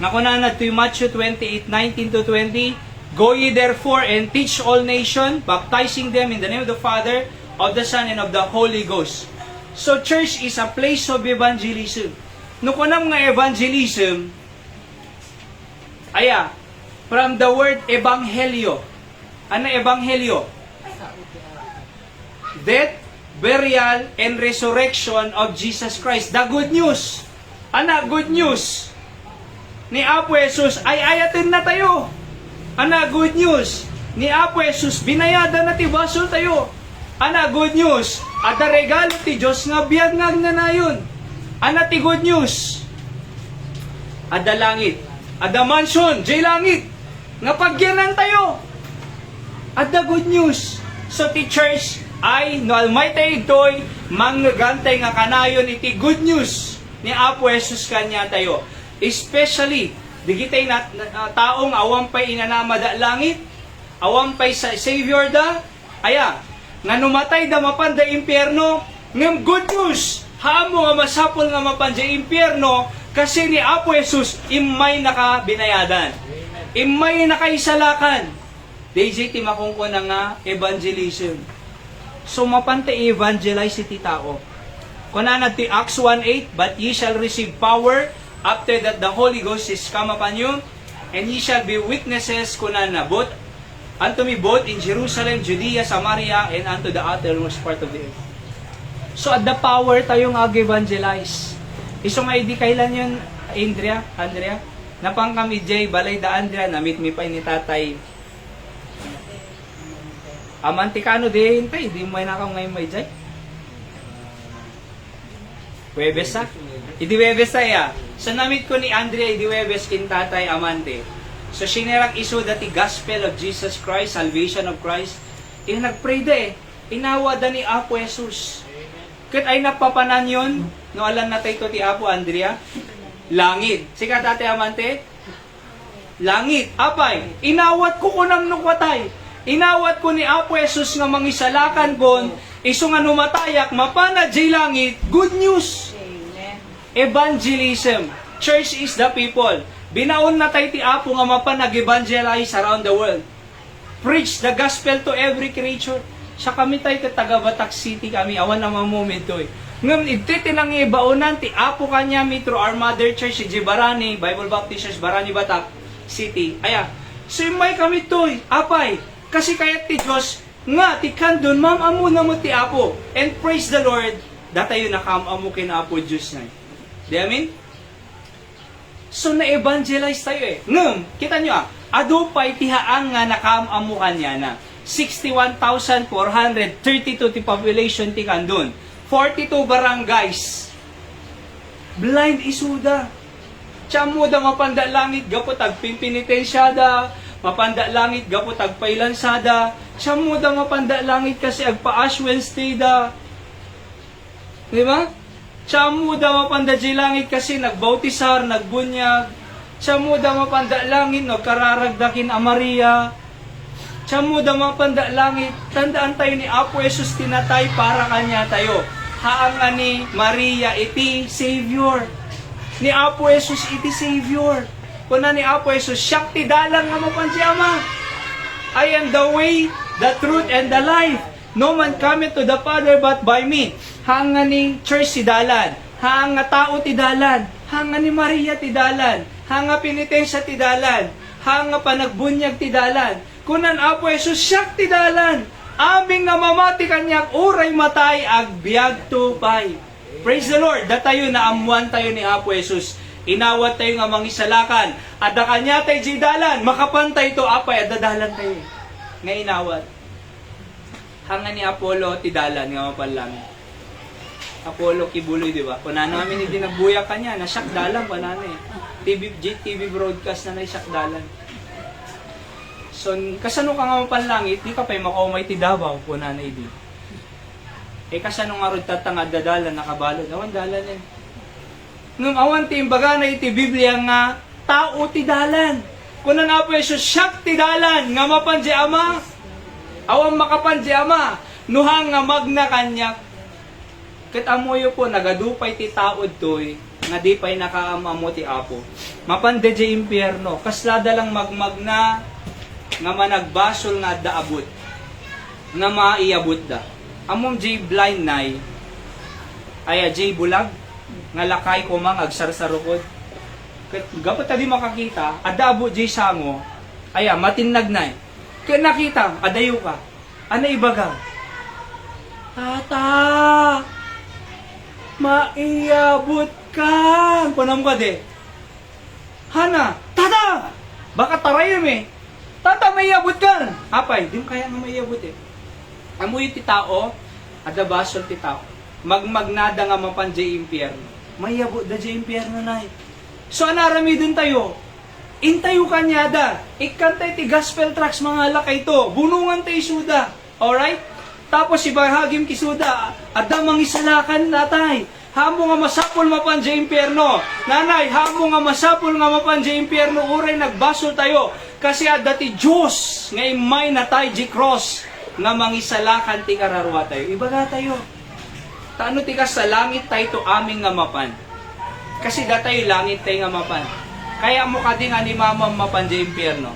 Nakuna na to Matthew 28:19-20. Go ye therefore and teach all nations, baptizing them in the name of the Father, of the Son, and of the Holy Ghost. So, church is a place of evangelism. Nukunang nga evangelism, from the word ebanghelyo. Ano ebanghelyo? Death, burial, and resurrection of Jesus Christ. The good news. Good news. Ni Apo Jesus ay ayatin na tayo. Good news. Ni Apo Jesus binayada na ti basol tayo. Good news. Ada regalo ti Diyos nga biyag nga nanayon. Ti good news. Ada langit. Ada mansion, jay langit. Nga pagyanan tayo. Ada good news. So ti church ay no almighty ito'y manggagantay nga kanayon iti good news ni Apo Jesus kanya tayo. Especially, di kita'y taong awampay inanamada langit, awampay sa Savior da, nga numatay da mapanda impyerno, ngam good news, haamo nga masapol nga mapanda impyerno, kasi ni Apo Jesus, imay nakabinayadan. Imay nakaisalakan. DJ ti makungko na nga evangelism. So mapante evangelize iti tao. Kunana ti Acts 1:8, but ye shall receive power after that the Holy Ghost is come upon you, and ye shall be witnesses kunana both unto me both in Jerusalem, Judea, Samaria, and unto the uttermost part of the earth. So at the power tayong ag-evangelize. Iso nga hindi kailan yun, Andrea? Napang kami Jay, balay da Andrea, namit mi pa ni tatay. Amantikano din, tay, di mo na ngayon may Jay. Webes ha? Idi Webes ya. So namit ko ni Andrea, idi Webes kin tatay amante. So sinerang iso dati gospel of Jesus Christ, salvation of Christ. Nagpray da inawa da ni Apo Jesus. Kat ay napapanan yun, no alam na tayo ti Apo Andrea, langit. Sika tatay amante, langit. Apay, inawat ko kunang nukwatay. Inawat ko ni Apo Jesus nga mangisalakan kon, iso nga numatayak, mapana jay langit, good news. Evangelism. Church is the people. Binaon na tayo ti Apo nga mapanag-evangelize around the world. Preach the gospel to every creature. Sa kami tayo taga Batak City kami, awan na mga moment to Ngam, ititinang ibaonan ti Apo kanya through our mother church, si Barani, Bible Baptist Church, Barani, Batak City. Aya, so may kami to apay, kasi kaya ti Diyos, nga, ti kandun, ma'am na mo ti Apo. And praise the Lord, datayo nakamamu kin Apo Diyos na. Di amin? So, na-evangelize tayo Ngam, kita nyo adupay tihaan nga nakamamu kanya na. 61,432 ti population ti kandun. 42 barangays. Blind isuda. Tiyamu da mapanda langit gapo agpimpinitensyada. Mapanda langit gapo agpailansada. Tiyamu da mapanda langit kasi agpa-Ash Wednesday da. Di ba? Tiyamu da mapanda di langit kasi nagbautisar, nagbunyag. Tiyamu da mapanda langit nagkararagdakin a Maria. Tiyamu da mapanda langit, tandaan tayo ni Apo Jesus tinatay para kanya tayo. Haang ni Maria iti Savior. Ni Apo Jesus iti Savior. Kuna ni Apo Jesus, siyak ti dalan nga mapansi Ama. I am the way, the truth, and the life. No man cometh to the Father but by me. Haang ni church ti dalan. Haang tao ti dalan. Haang ni Maria ti dalan. Haang penitensya ti dalan. Haang panagbunyag ti dalan. Kunan Apo Jesus siyak ti dalan. Aming nga mamati kanyak uray matay agbiag tupay. Praise the Lord. Datayo na amuan tayo ni Apo Jesus. Inawat tayo nga mangisalakan. Ada kanya tayo di dalan. Makapantay to apay. Adadalan tayo. Nga inawat. Hanga ni Apollo ti dalan nga mapalang. Apollo kibuloy, di ba? Kung ano namin hindi nagbuya kanya, nasyak dalan pa na TV broadcast na nasyak dalan. So, kasano ka nga mapanlangit, di ka pa yung makaumay ti Davao, kung nanay di. Kasano nga rin tatangad dadalan, nakabalod, awan dalan yan. Nung awan ti imbaga na iti Biblia nga, tao ti dalan. Kung na po Jesus, siyak ti dalan, nga mapanji Ama, awan makapanji Ama, nuhang nga magna kanyak. Kat amoyo po, nagadupay ti taod to'y, nga di pa'y nakaamamo ti Apo. Mapande di impyerno, kaslada lang magmagna, nga managbasol nga daabot nga maiabot da amom jay blind nay ay jay bulag nga lakay ko mang agsarsarukod gapat tadi makakita adaabot jay sango ay matinag nay kaya nakita adayo ka ana ibaga tata maiabot ka panam ka de hana tata baka tarayam Tata, may iabot ka! Apay, di mo kaya nga may iabot Amoy ti tao, ada basol ti tao. Magmagnada nga mapanjay impyerno. May iabot da jay impyerno na So, anarami dun tayo. Intayo kanyada. Ikantay ti gospel tracks mga lakay to. Bunungan tayo suda. Alright? Tapos ibahagim ki suda. Ada mangisalakan natay. Hamo nga masapol mapanjay impyerno. Nanay, hamo nga masapol nga mapanjay impyerno. Uray nagbasol tayo. Kasi dati Diyos nga imay na tayo di cross nga mangisalakan ti kararwa tayo. Ibaga tayo. Taano ti ka sa langit tayo to aming nga mapan. Kasi datayo langit tayo nga mapan. Kaya mo ka din nga ni mama mapan di impyerno.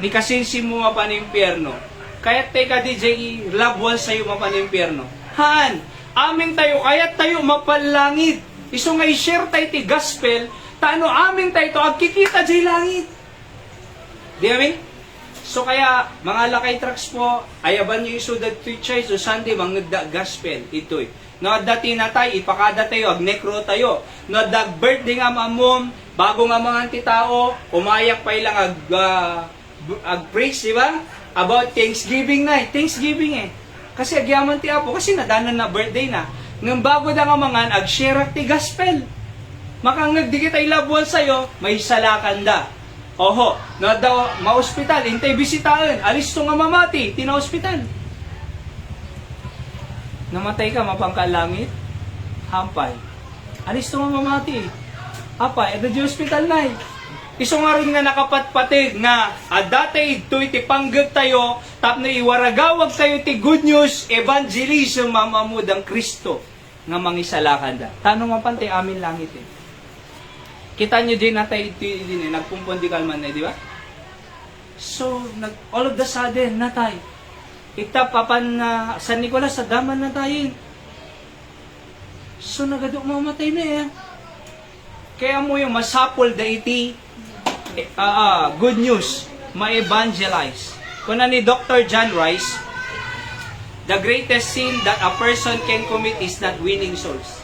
Ni kasinsi mo mapan impyerno. Kaya tayo ka di jay labwal sa'yo mapan impyerno. Haan, aming tayo, kaya tayo mapalangit. Iso nga i-share tayo ti gospel, taano aming tayo to agkikita jay langit. Di amin? So kaya, mga lakay trucks po, ayaban nyo iso that Tuichay, so Sunday, mga gospel, ito'y. No, dati na tayo, ipakada tayo, agnekro tayo. No, birthday nga mamom, bago nga mga antitao, umayak pa ilang ag-praise, di ba? About Thanksgiving night. Thanksgiving eh. Kasi agyaman ti Apo, kasi nadanan na birthday na. Ngang bago da nga mga ag-share ti gospel. Makang nagdikit ay labuan sa'yo, may salakan da. Oho, na daw ma-hospital, intay bisitaan, alis to nga mamati, tina-hospital. Namatay ka, mapangkalangit, hampay. Alis to nga mamati. Apay, edo di hospital na eh. Iso nga rin nga nakapatpatid nga, dati ito iti panggag tayo, tapno iwaragawag tayo ti good news, evangelism mamamudang Kristo, nga mangisalakan da. Tanong mapante, amin langit eh. Kita nyo din na tayo din eh, nagpumpundikal man eh, di ba? So, all of the sudden, natay. Itapapan na San Nicolas, sa daman na tayo. So, nagadok mamatay na eh. Kaya mo yung masapol da iti, good news, ma-evangelize. Kuna ni Dr. John Rice, the greatest sin that a person can commit is not winning souls.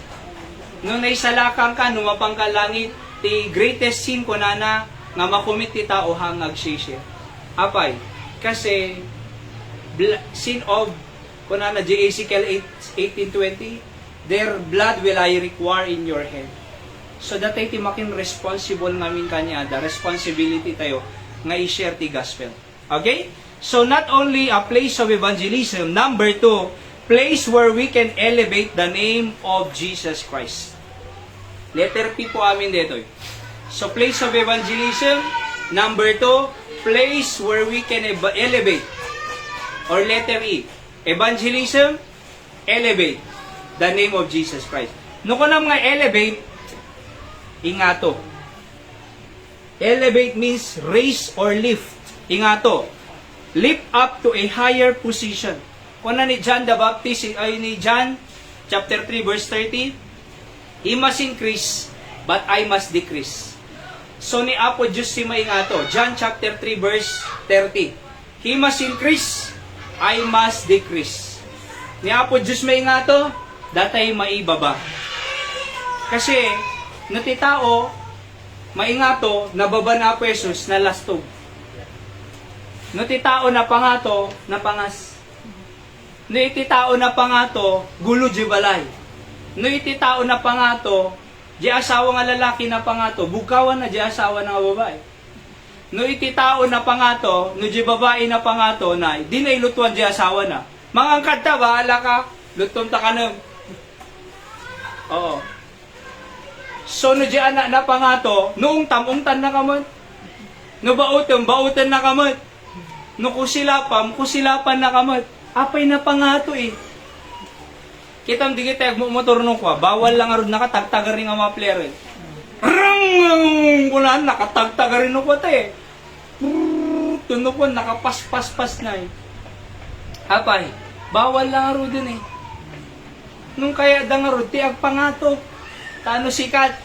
Nung naisalakang ka, numapang ka langit, the greatest sin ko na nga makumit ti tao hangag share. Apay, kasi sin of kunana Ezekiel 18:20, their blood will I require in your head. So datay ti makin responsible ngamin kanya, the responsibility tayo nga i-share ti gospel. Okay? So not only a place of evangelism, number 2, place where we can elevate the name of Jesus Christ. Letter P po amin dito. So, place of evangelism. Number 2, place where we can elevate. Or letter E, evangelism, elevate the name of Jesus Christ. No ko nga elevate, ingato. Elevate means raise or lift. Ingato. Lift up to a higher position. Kung na ni John the Baptist, ay ni John, chapter 3, verse 30, He must increase, but I must decrease. So ni Apo Diyos si maingato. John chapter 3 verse 30. He must increase, I must decrease. Ni Apo Diyos maingato, datay maibaba. Kasi, natitao, maingato, nababa na Apo Jesus na lastog. Natitao na pangato, na pangas. Natitao na pangato, gulo di balay. No iti tao na pangato, di asawa nga lalaki na pangato, bukawan na di asawa nga babae. No iti tao na pangato, no di babae na pangato na, di na ilutuan di asawa na. Mangangkad ta, bahala ka, lutom ta ka na. Oo. So no di anak na pangato, noong tamungtan na kamot. No bautan na kamot. No kusilapan na kamot. Apay na pangato eh. Kitang digit tayo motor nung kwa, bawal lang arod nakatagtaga rin ang mga player eh. Rang! Kulaan, nakatagtaga rin nung kwa tayo eh. Tunog po, nakapaspas na eh. Apay, bawal lang arod din eh. Nung kaya dang arod, tiag pangato. Tano sikat.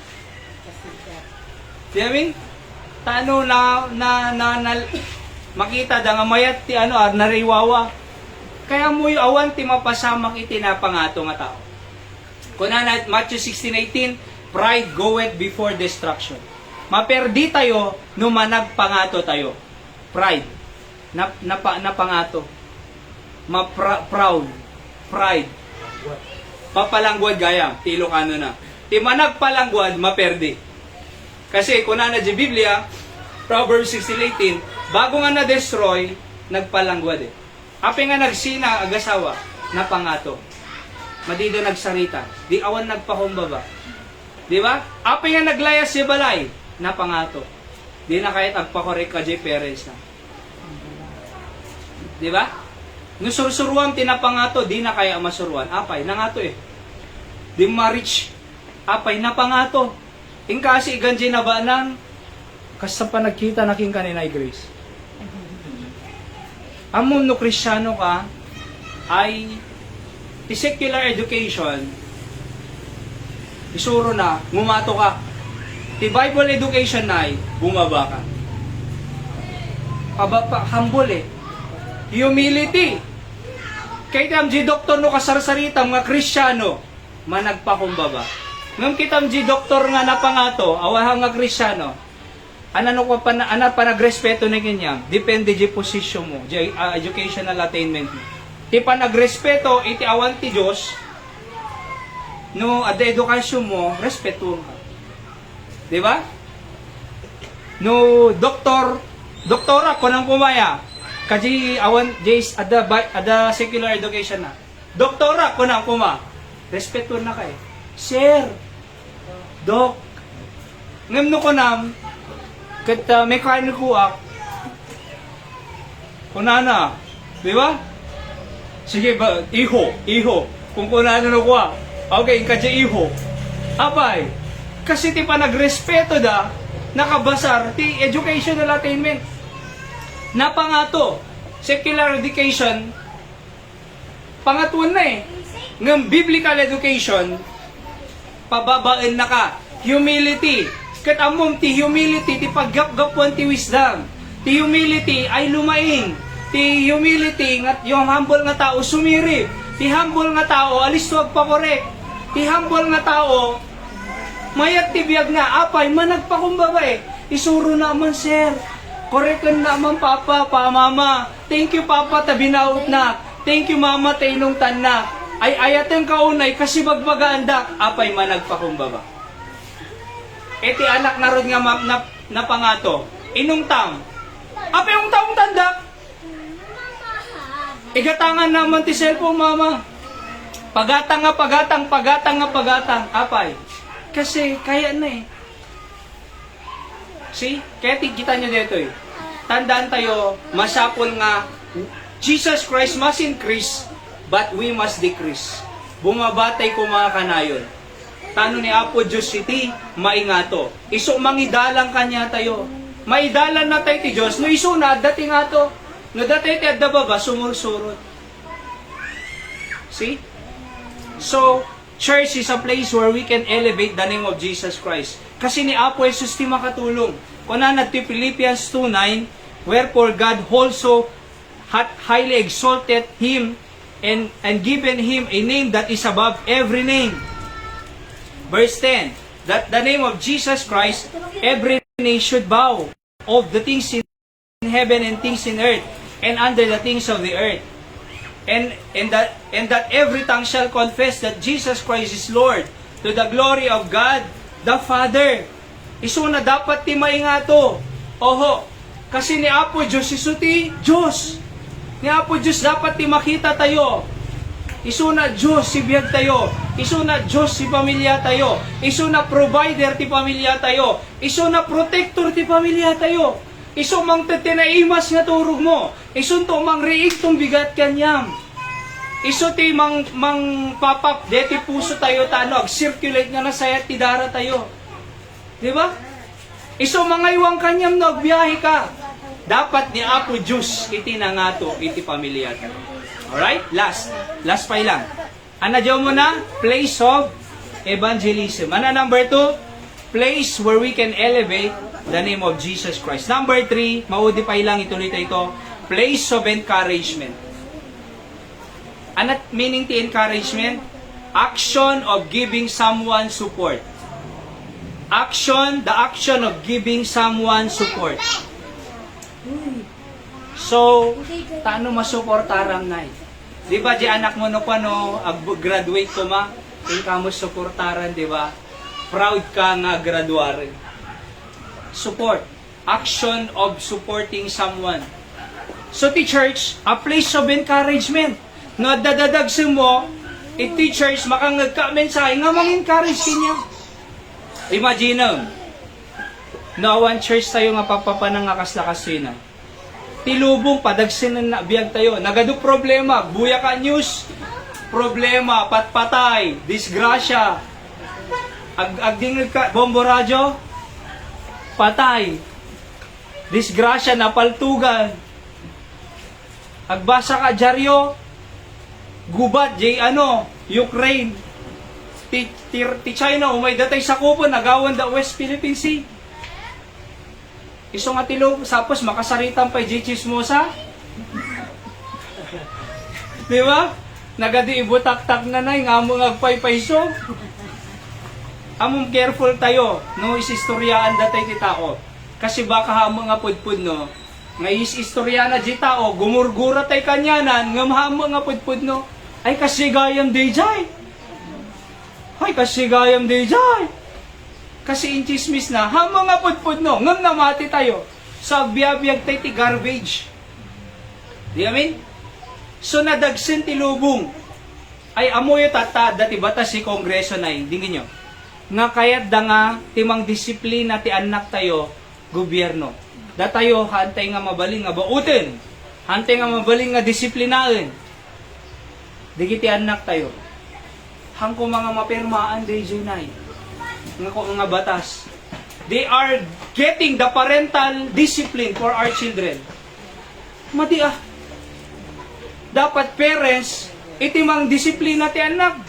Di amin? Tano na makita da nga mayat ti nariwawa. Kaya mo yung awan ti mapasamak iti napangato nga tao. Kuna na Matthew 16:18, pride goeth before destruction. Maperdi tayo no managpangato tayo. Pride. Napangato. Proud. Pride. Papalangguad gaya, ti Ilocano na. Ti managpalangguad, maperdi. Kasi kuna na di Biblia, Proverbs 16:18, bago nga na-destroy, nagpalangguad eh. Api nga nagsina agasawa, napangato. Madido nagsarita, di awan nagpahumbaba. Di ba? Api nga naglayas si balay, napangato. Di na kahit agpakorek ka J. Perez na. Di ba? Nusursuruan tinapangato, di na kaya masuruan. Apay, nangato eh. Di ma-reach. Apay, napangato. Ing kasi ganji na ba nang kasapa nagkita naking kanina Grace. Amon no Kristyano ka ay ti secular education isuro na ngumato ka. Ti Bible education na ay bumaba ka. humble eh. Humility. Kay tam di doktor no kasarsarita mga Kristyano, managpakumbaba. Ngam kitam di doktor nga napangato, awahang nga Kristyano, ana pa nagrespeto na ganyan, depende di posisyon mo, di educational attainment mo. Ti pa nagrespeto, iti awan ti Diyos, no, ada edukasyon mo, respeto ka. Di ba? No, doktora ko nang kumaya, kaji awan, jays, ada secular education na. Doktora ko nang kuma, respeto na kay. Sir, Dok, ngam no ko nam, kat mekaniko ak, kunana, di ba? Sige ba, iho, kung kunana no ko ak, okay, kadya iho, apay, kasi ti pa nagrespeto da, nakabasar, ti educational attainment, napangato, secular education, pangatuan na eh, ng biblical education, pababaan na ka. Humility. Kat amom ti humility, ti paggapgapuan ti wisdom. Ti humility ay lumaing. Ti humility, yung humble nga tao sumiri. Ti humble nga tao, alis tuwag pakorek. Ti humble nga tao, mayat ti biyag na, apay, managpakumbaba eh. Isuro naman, sir. Korekan naman, papa, mama. Thank you, papa, tabinaot na. Thank you, mama, tainong tan na. Ay ayatan kaunay kasi bagbagandak apay managpakumbaba. Eti anak narod nga na pangato, inungtam. Apay yung taong tandak. Igatangan naman ti cellphone mama. Pagatang, apay. Kasi kaya na eh. See? Kaya kita nyo dito eh. Tandaan tayo, masapol nga, Jesus Christ must increase, but we must decrease. Bumabatay ko mga kanayon. Tano ni Apo Diyos iti, maingato. Iso mangidalang kanya tayo. Maidalan na tayo ti Diyos. No iso na, dati nga to. No dati ti adda baba, sumursurot. See? So, church is a place where we can elevate the name of Jesus Christ. Kasi ni Apo Jesus ti makatulong. Kunan ti Philippians 2:9, wherefore God also hath highly exalted him and given him a name that is above every name. Verse 10, that the name of Jesus Christ, every knee should bow, of the things in heaven and things in earth, and under the things of the earth. And that every tongue shall confess that Jesus Christ is Lord, to the glory of God, the Father. Iso na dapat ti maingato. Oho, kasi ni Apo Diyos, iso ti Diyos. Ni Apo Diyos dapat ti makita tayo. Isu na Diyos si biyag tayo. Isu na Diyos si pamilya tayo. Isu na provider ti pamilya tayo. Isu na protector ti pamilya tayo. Isu mang tetinaimas nga turog mo. Isu to mang riig tong bigat kanyam. Isu ti mang papap deti puso tayo tanog. Circulate nga nasayat ti dara tayo. Di ba? Isu mangaywang kanyam no biyahe ka. Dapat ni Apo Diyos iti nangato iti pamilya. Alright? Last pa lang. Ano dyan mo na? Place of evangelism. Ano number 2? Place where we can elevate the name of Jesus Christ. Number 3, maudi pa ilang ituloy ito. Place of encouragement. Ano meaning ti encouragement? Action of giving someone support. The action of giving someone support. So, taano masuportaram na eh. Di ba, di anak mo no pa no, graduate ko ma, yung kamo suportaran, di ba? Proud ka nga graduare. Support. Action of supporting someone. So, ti church, a place of encouragement. No, dadadag mo, iti church, makangag ka mensahe, nga mang-encourage kanya. Imagine, no, one church tayo nga papapanang nga kaslakas yun. Tilubong, padagsinan na biyag tayo. Nagado problema, buya ka news. Problema, patpatay, disgrasya. Agdingig ka, bombo radyo, patay. Disgrasya, napaltugan. Agbasa ka, dyaryo, gubat, Ukraine. Ti China, umay datay sa kupo, nagawan da West Philippine Sea. Iso nga tilo, sapos makasaritan pa J. Chismosa. Di ba? Nagadi ibutak-tak na nga mo agpay-payso. Among careful tayo, no, isistoryaan datay ti tao. Kasi baka hamo nga pudpud, no, nga istorya na di tao, gumurgura tay kanyanan, nga hamo nga pudpud, no, ay kasigayam day jay. Ay kasigayam day jay. Kasi inchismis na, hamo nga pudpud, no, ngam namati tayo. Sa agbiya-biyag tay ti garbage. Di amin? So nadagsin ti lubong. Ay amoy tata dati batas si kongreso na dingin nyo. Nga kayat da nga timang disiplina ti anak tayo gobyerno. Da tayo hantay nga mabaling nga bautin. Hantay nga mabaling nga disiplinaan. Digi ti anak tayo. Hangko mga mapirmaan day junay. Nga ko nga batas. They are getting the parental discipline for our children. Mati dapat parents, iti mang disiplina ti anak.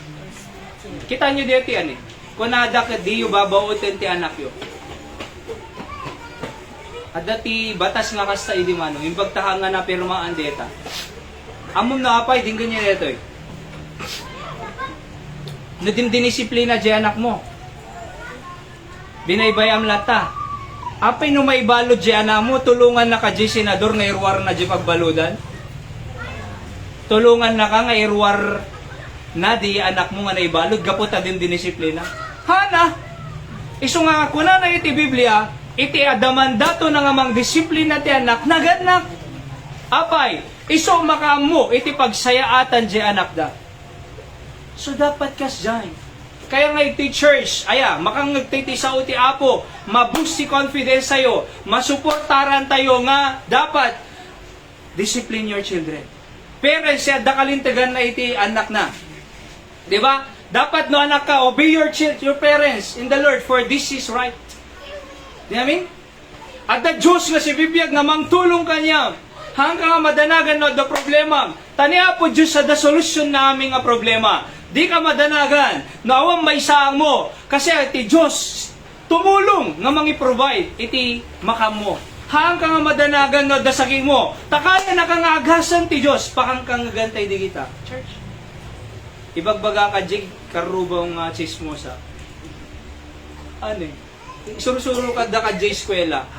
Kita nyo dito yan eh. Kung nada ka di yung babautin ti anak yo. At dati batas nga kasta idi mano, yung pagtahangan na pirmaan deta. Amom na apay, din ganyan dito eh. Nadindinisiplina di anak mo. Binaybayam lata. Apay no may balod di anak mo, tulungan na ka di senador nga irwar na di pagbaludan. Tulungan na ka nga irwar na di anak mo nga naibalod, gapot na din dinisiplina. Hana, iso nga kuna na iti Biblia, iti adaman dato na nga mang disiplina ti anak, naganak. Apay, iso makamo, iti pagsayaatan di anak da. So dapat kas dyan. Kaya nga iti church, makang nagtiti sa uti apo, maboost si confidence sa'yo, masuportaran tayo nga, dapat discipline your children. Parents, da kalintagan na iti anak na. Diba? Dapat no anak ka, obey your parents in the Lord, for this is right. Di amin? At the Diyos nga si bibiyag nga mangtulong kanya, hanggang nga madanagan no the problema. Taniya po Diyos sa the solution na aming problema. Di ka madanagan, no awang may saang mo, kasi iti Diyos tumulong nga mangi-provide iti makam mo. Hang ka nga madanagan no dasaging mo. Takaya na kang agasan ti Diyos. Pakang kang gantay di kita. Church. Ibagbaga ka jig karubong chismosa. Ano eh? Surusuro ka da ka jay eskwela.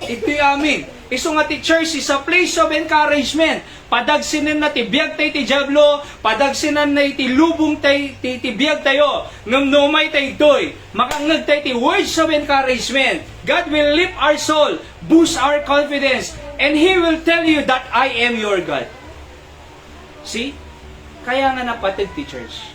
Ito amin. Iso nga ti church is a place of encouragement. Padagsinan na ti biyag tay ti Diablo, padagsinan na ti lubong tay ti biyag tayo. Ngamnomay tay doy. Makangag tay ti words of encouragement. God will lift our soul, boost our confidence, and He will tell you that I am your God. See? Kaya nga napatid ti church.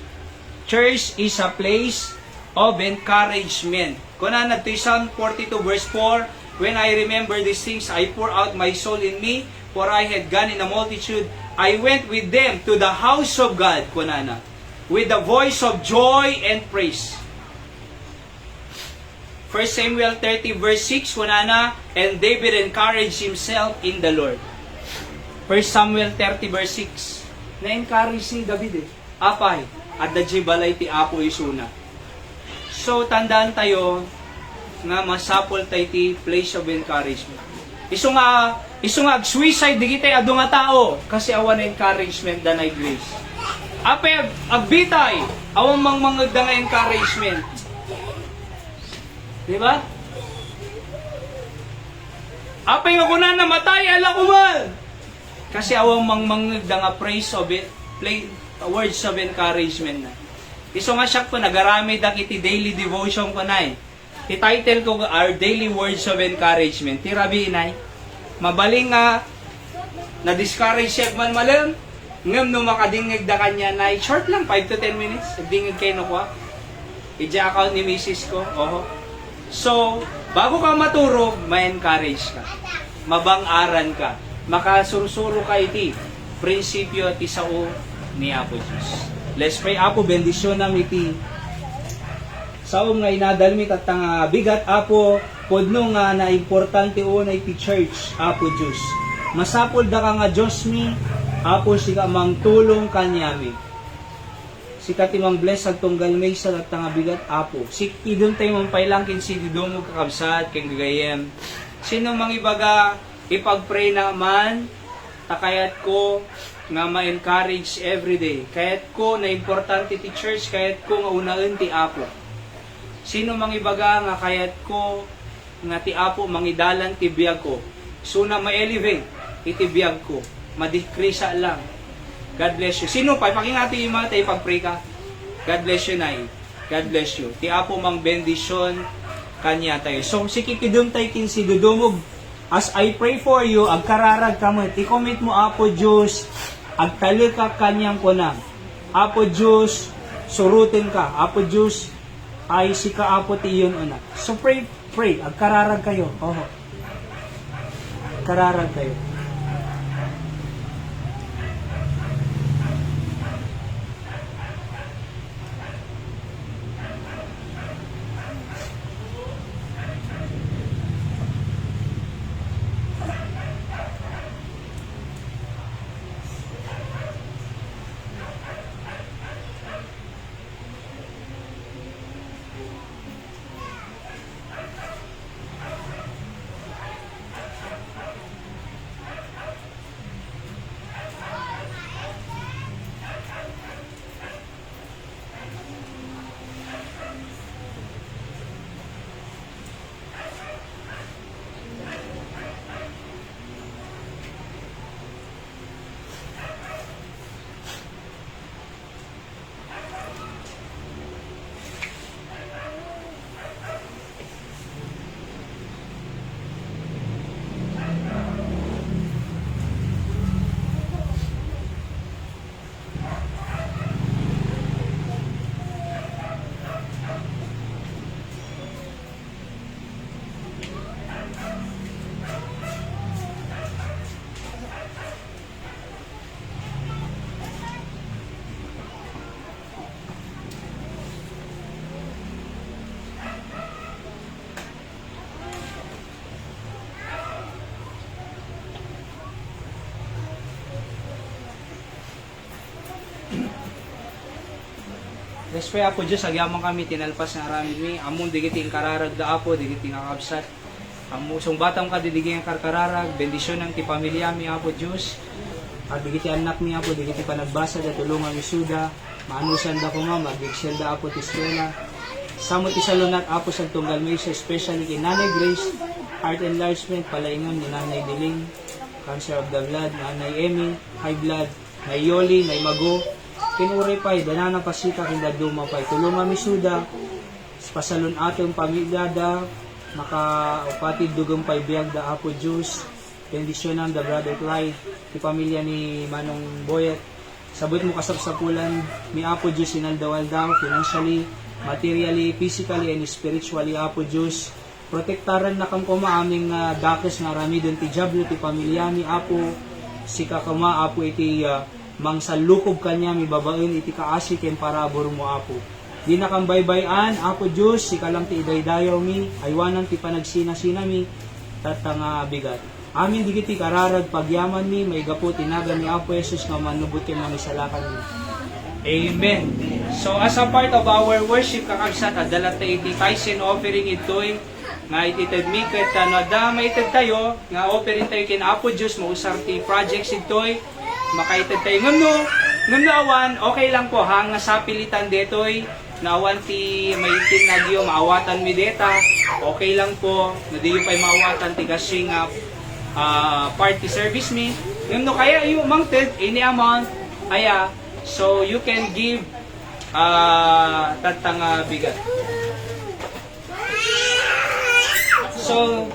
Church is a place of encouragement. Kung na ti Psalm 42 verse 4, when I remember these things, I pour out my soul in me, for I had gone in a multitude. I went with them to the house of God, kunana, with the voice of joy and praise. 1 Samuel 30 verse 6, kunana, and David encouraged himself in the Lord. 1 Samuel 30 verse 6, na-encourage si David apay, at the balay ti Apo isuna. So, tandaan tayo, nga masapol tayo ti place of encouragement. Iso nga ag-suicide di kita adu nga tao kasi awan encouragement danay grace. Apay agbitay awan mangmangag da nga encouragement. Di ba? Apay nga kunan namatay ala kuman. Kasi awan mangmangag da nga praise of it, words of encouragement na. Iso nga siya po nagarami da kiti daily devotion ko na I-title ko Our Daily Words of Encouragement. Tirabi inay, mabaling nga na-discourage siya man malam, ngam no makadingig da kanya na short lang, 5 to 10 minutes, nagdingig kayo no kwa. I-ja account ni misis ko, So, bago ka maturo, ma-encourage ka. Mabang-aran ka. Makasursuro ka iti. Prinsipyo ti sao ni Apo Diyos. Let's pray. Apo, bendisyon nam iti saom nga inadalmit at nga bigat Apo podno nga na importante unay ti church Apo Diyos. Masapol da ka nga Diyos mi Apo siga mang tulong kanyami. Sika ti mang bless at tunggal may sa at nga bigat Apo. Sik idon tayo mang pailangkin si didong mo kakabsat keng gagayem. Sino mang ibaga ipag-pray naman, takayat ko nga ma-encourage everyday. Kayat ko na importante ti church, kayat ko nga unaen ti Apo. Sino mang ibaga nga kayat ko nga ti Apo mangidalan ti biyag ko. So na ma-elevate iti biyag ko. Madikrisa lang. God bless you. Sino pa? Pakingati yung mga tayo pag-pray ka. God bless you, Nay. God bless you. Ti Apo mang bendisyon kanya tayo. So, sikikidum tayo kinsi dudumog. As I pray for you, agkararag ka mo. I-commit mo, Apo Diyos, agtali ka kanyang kunang. Apo Diyos, surutin ka. Apo Diyos, ay sika Apo ti iyon una. So, pray. Agkararag kayo. Oho. Agkararag kayo. Let's pray, Apo Diyos, agyaman kami, tinalpas nga aramid mi. Among digiting kararag da Apo, digiting kakabsat. Amusong batang ka, didiging karkararag, bendisyon ng ti pamilya mi, Apo Diyos. At digiti anak mi, Apo, digiti panagbasa da tulungan mi suda. Maanusan da ko nga, mag-excel da Apo ti eskwela. Samot isalunat, Apo, sa tunggal mi, especially kay Nanay Grace, heart enlargement, palaingon ni Nanay Diling, cancer of the blood, Nanay Emmy, high blood, Nay Yoli, Nay Mago, kinuray pa'y, danana pasita, kindaduma pa'y, tulungan mi suda, pasalun atong pamilya da, makaupatid dugang pa'y biyag da Apo Diyos, bendisyonan da Brother Clyde, ti pamilya ni Manong Boyet, sabot mo kasapsapulan, mi Apo Diyos, sinaldawal daw, financially, materially, physically, and spiritually, Apo Diyos, protektaran na kang kuma aming dakes nga rami dun ti Diablo, ti pamilya ni Apo, si kakama, Apo, iti mang salukob kanya mi babaen iti kaasi ken parabor mo Apo. Di na kang baybayan Apo Dios, si kalang ti idaydayaw mi, aywanan ti panagsina-sina mi tatang bigat. Amin digiti kararag pagyaman mi, may gapo tinaga ni Apo Jesus nga manubot ken mangisalakan mi. Amen. So as a part of our worship kakabsat, adalat ta iti tithes offering itoy nga ititad mi ket nadamay itad tayo nga offering tayo ken Apo Dios mausar ti projects itoy makaitad tayo ngano awan okay lang po ha nga sa pilitan detoy na awan ti maitin na diyo maawatan mi deta okay lang po na diyo pay maawatan ti gasing party service mi ngano kaya yung mounted any amount aya so you can give tatang bigat so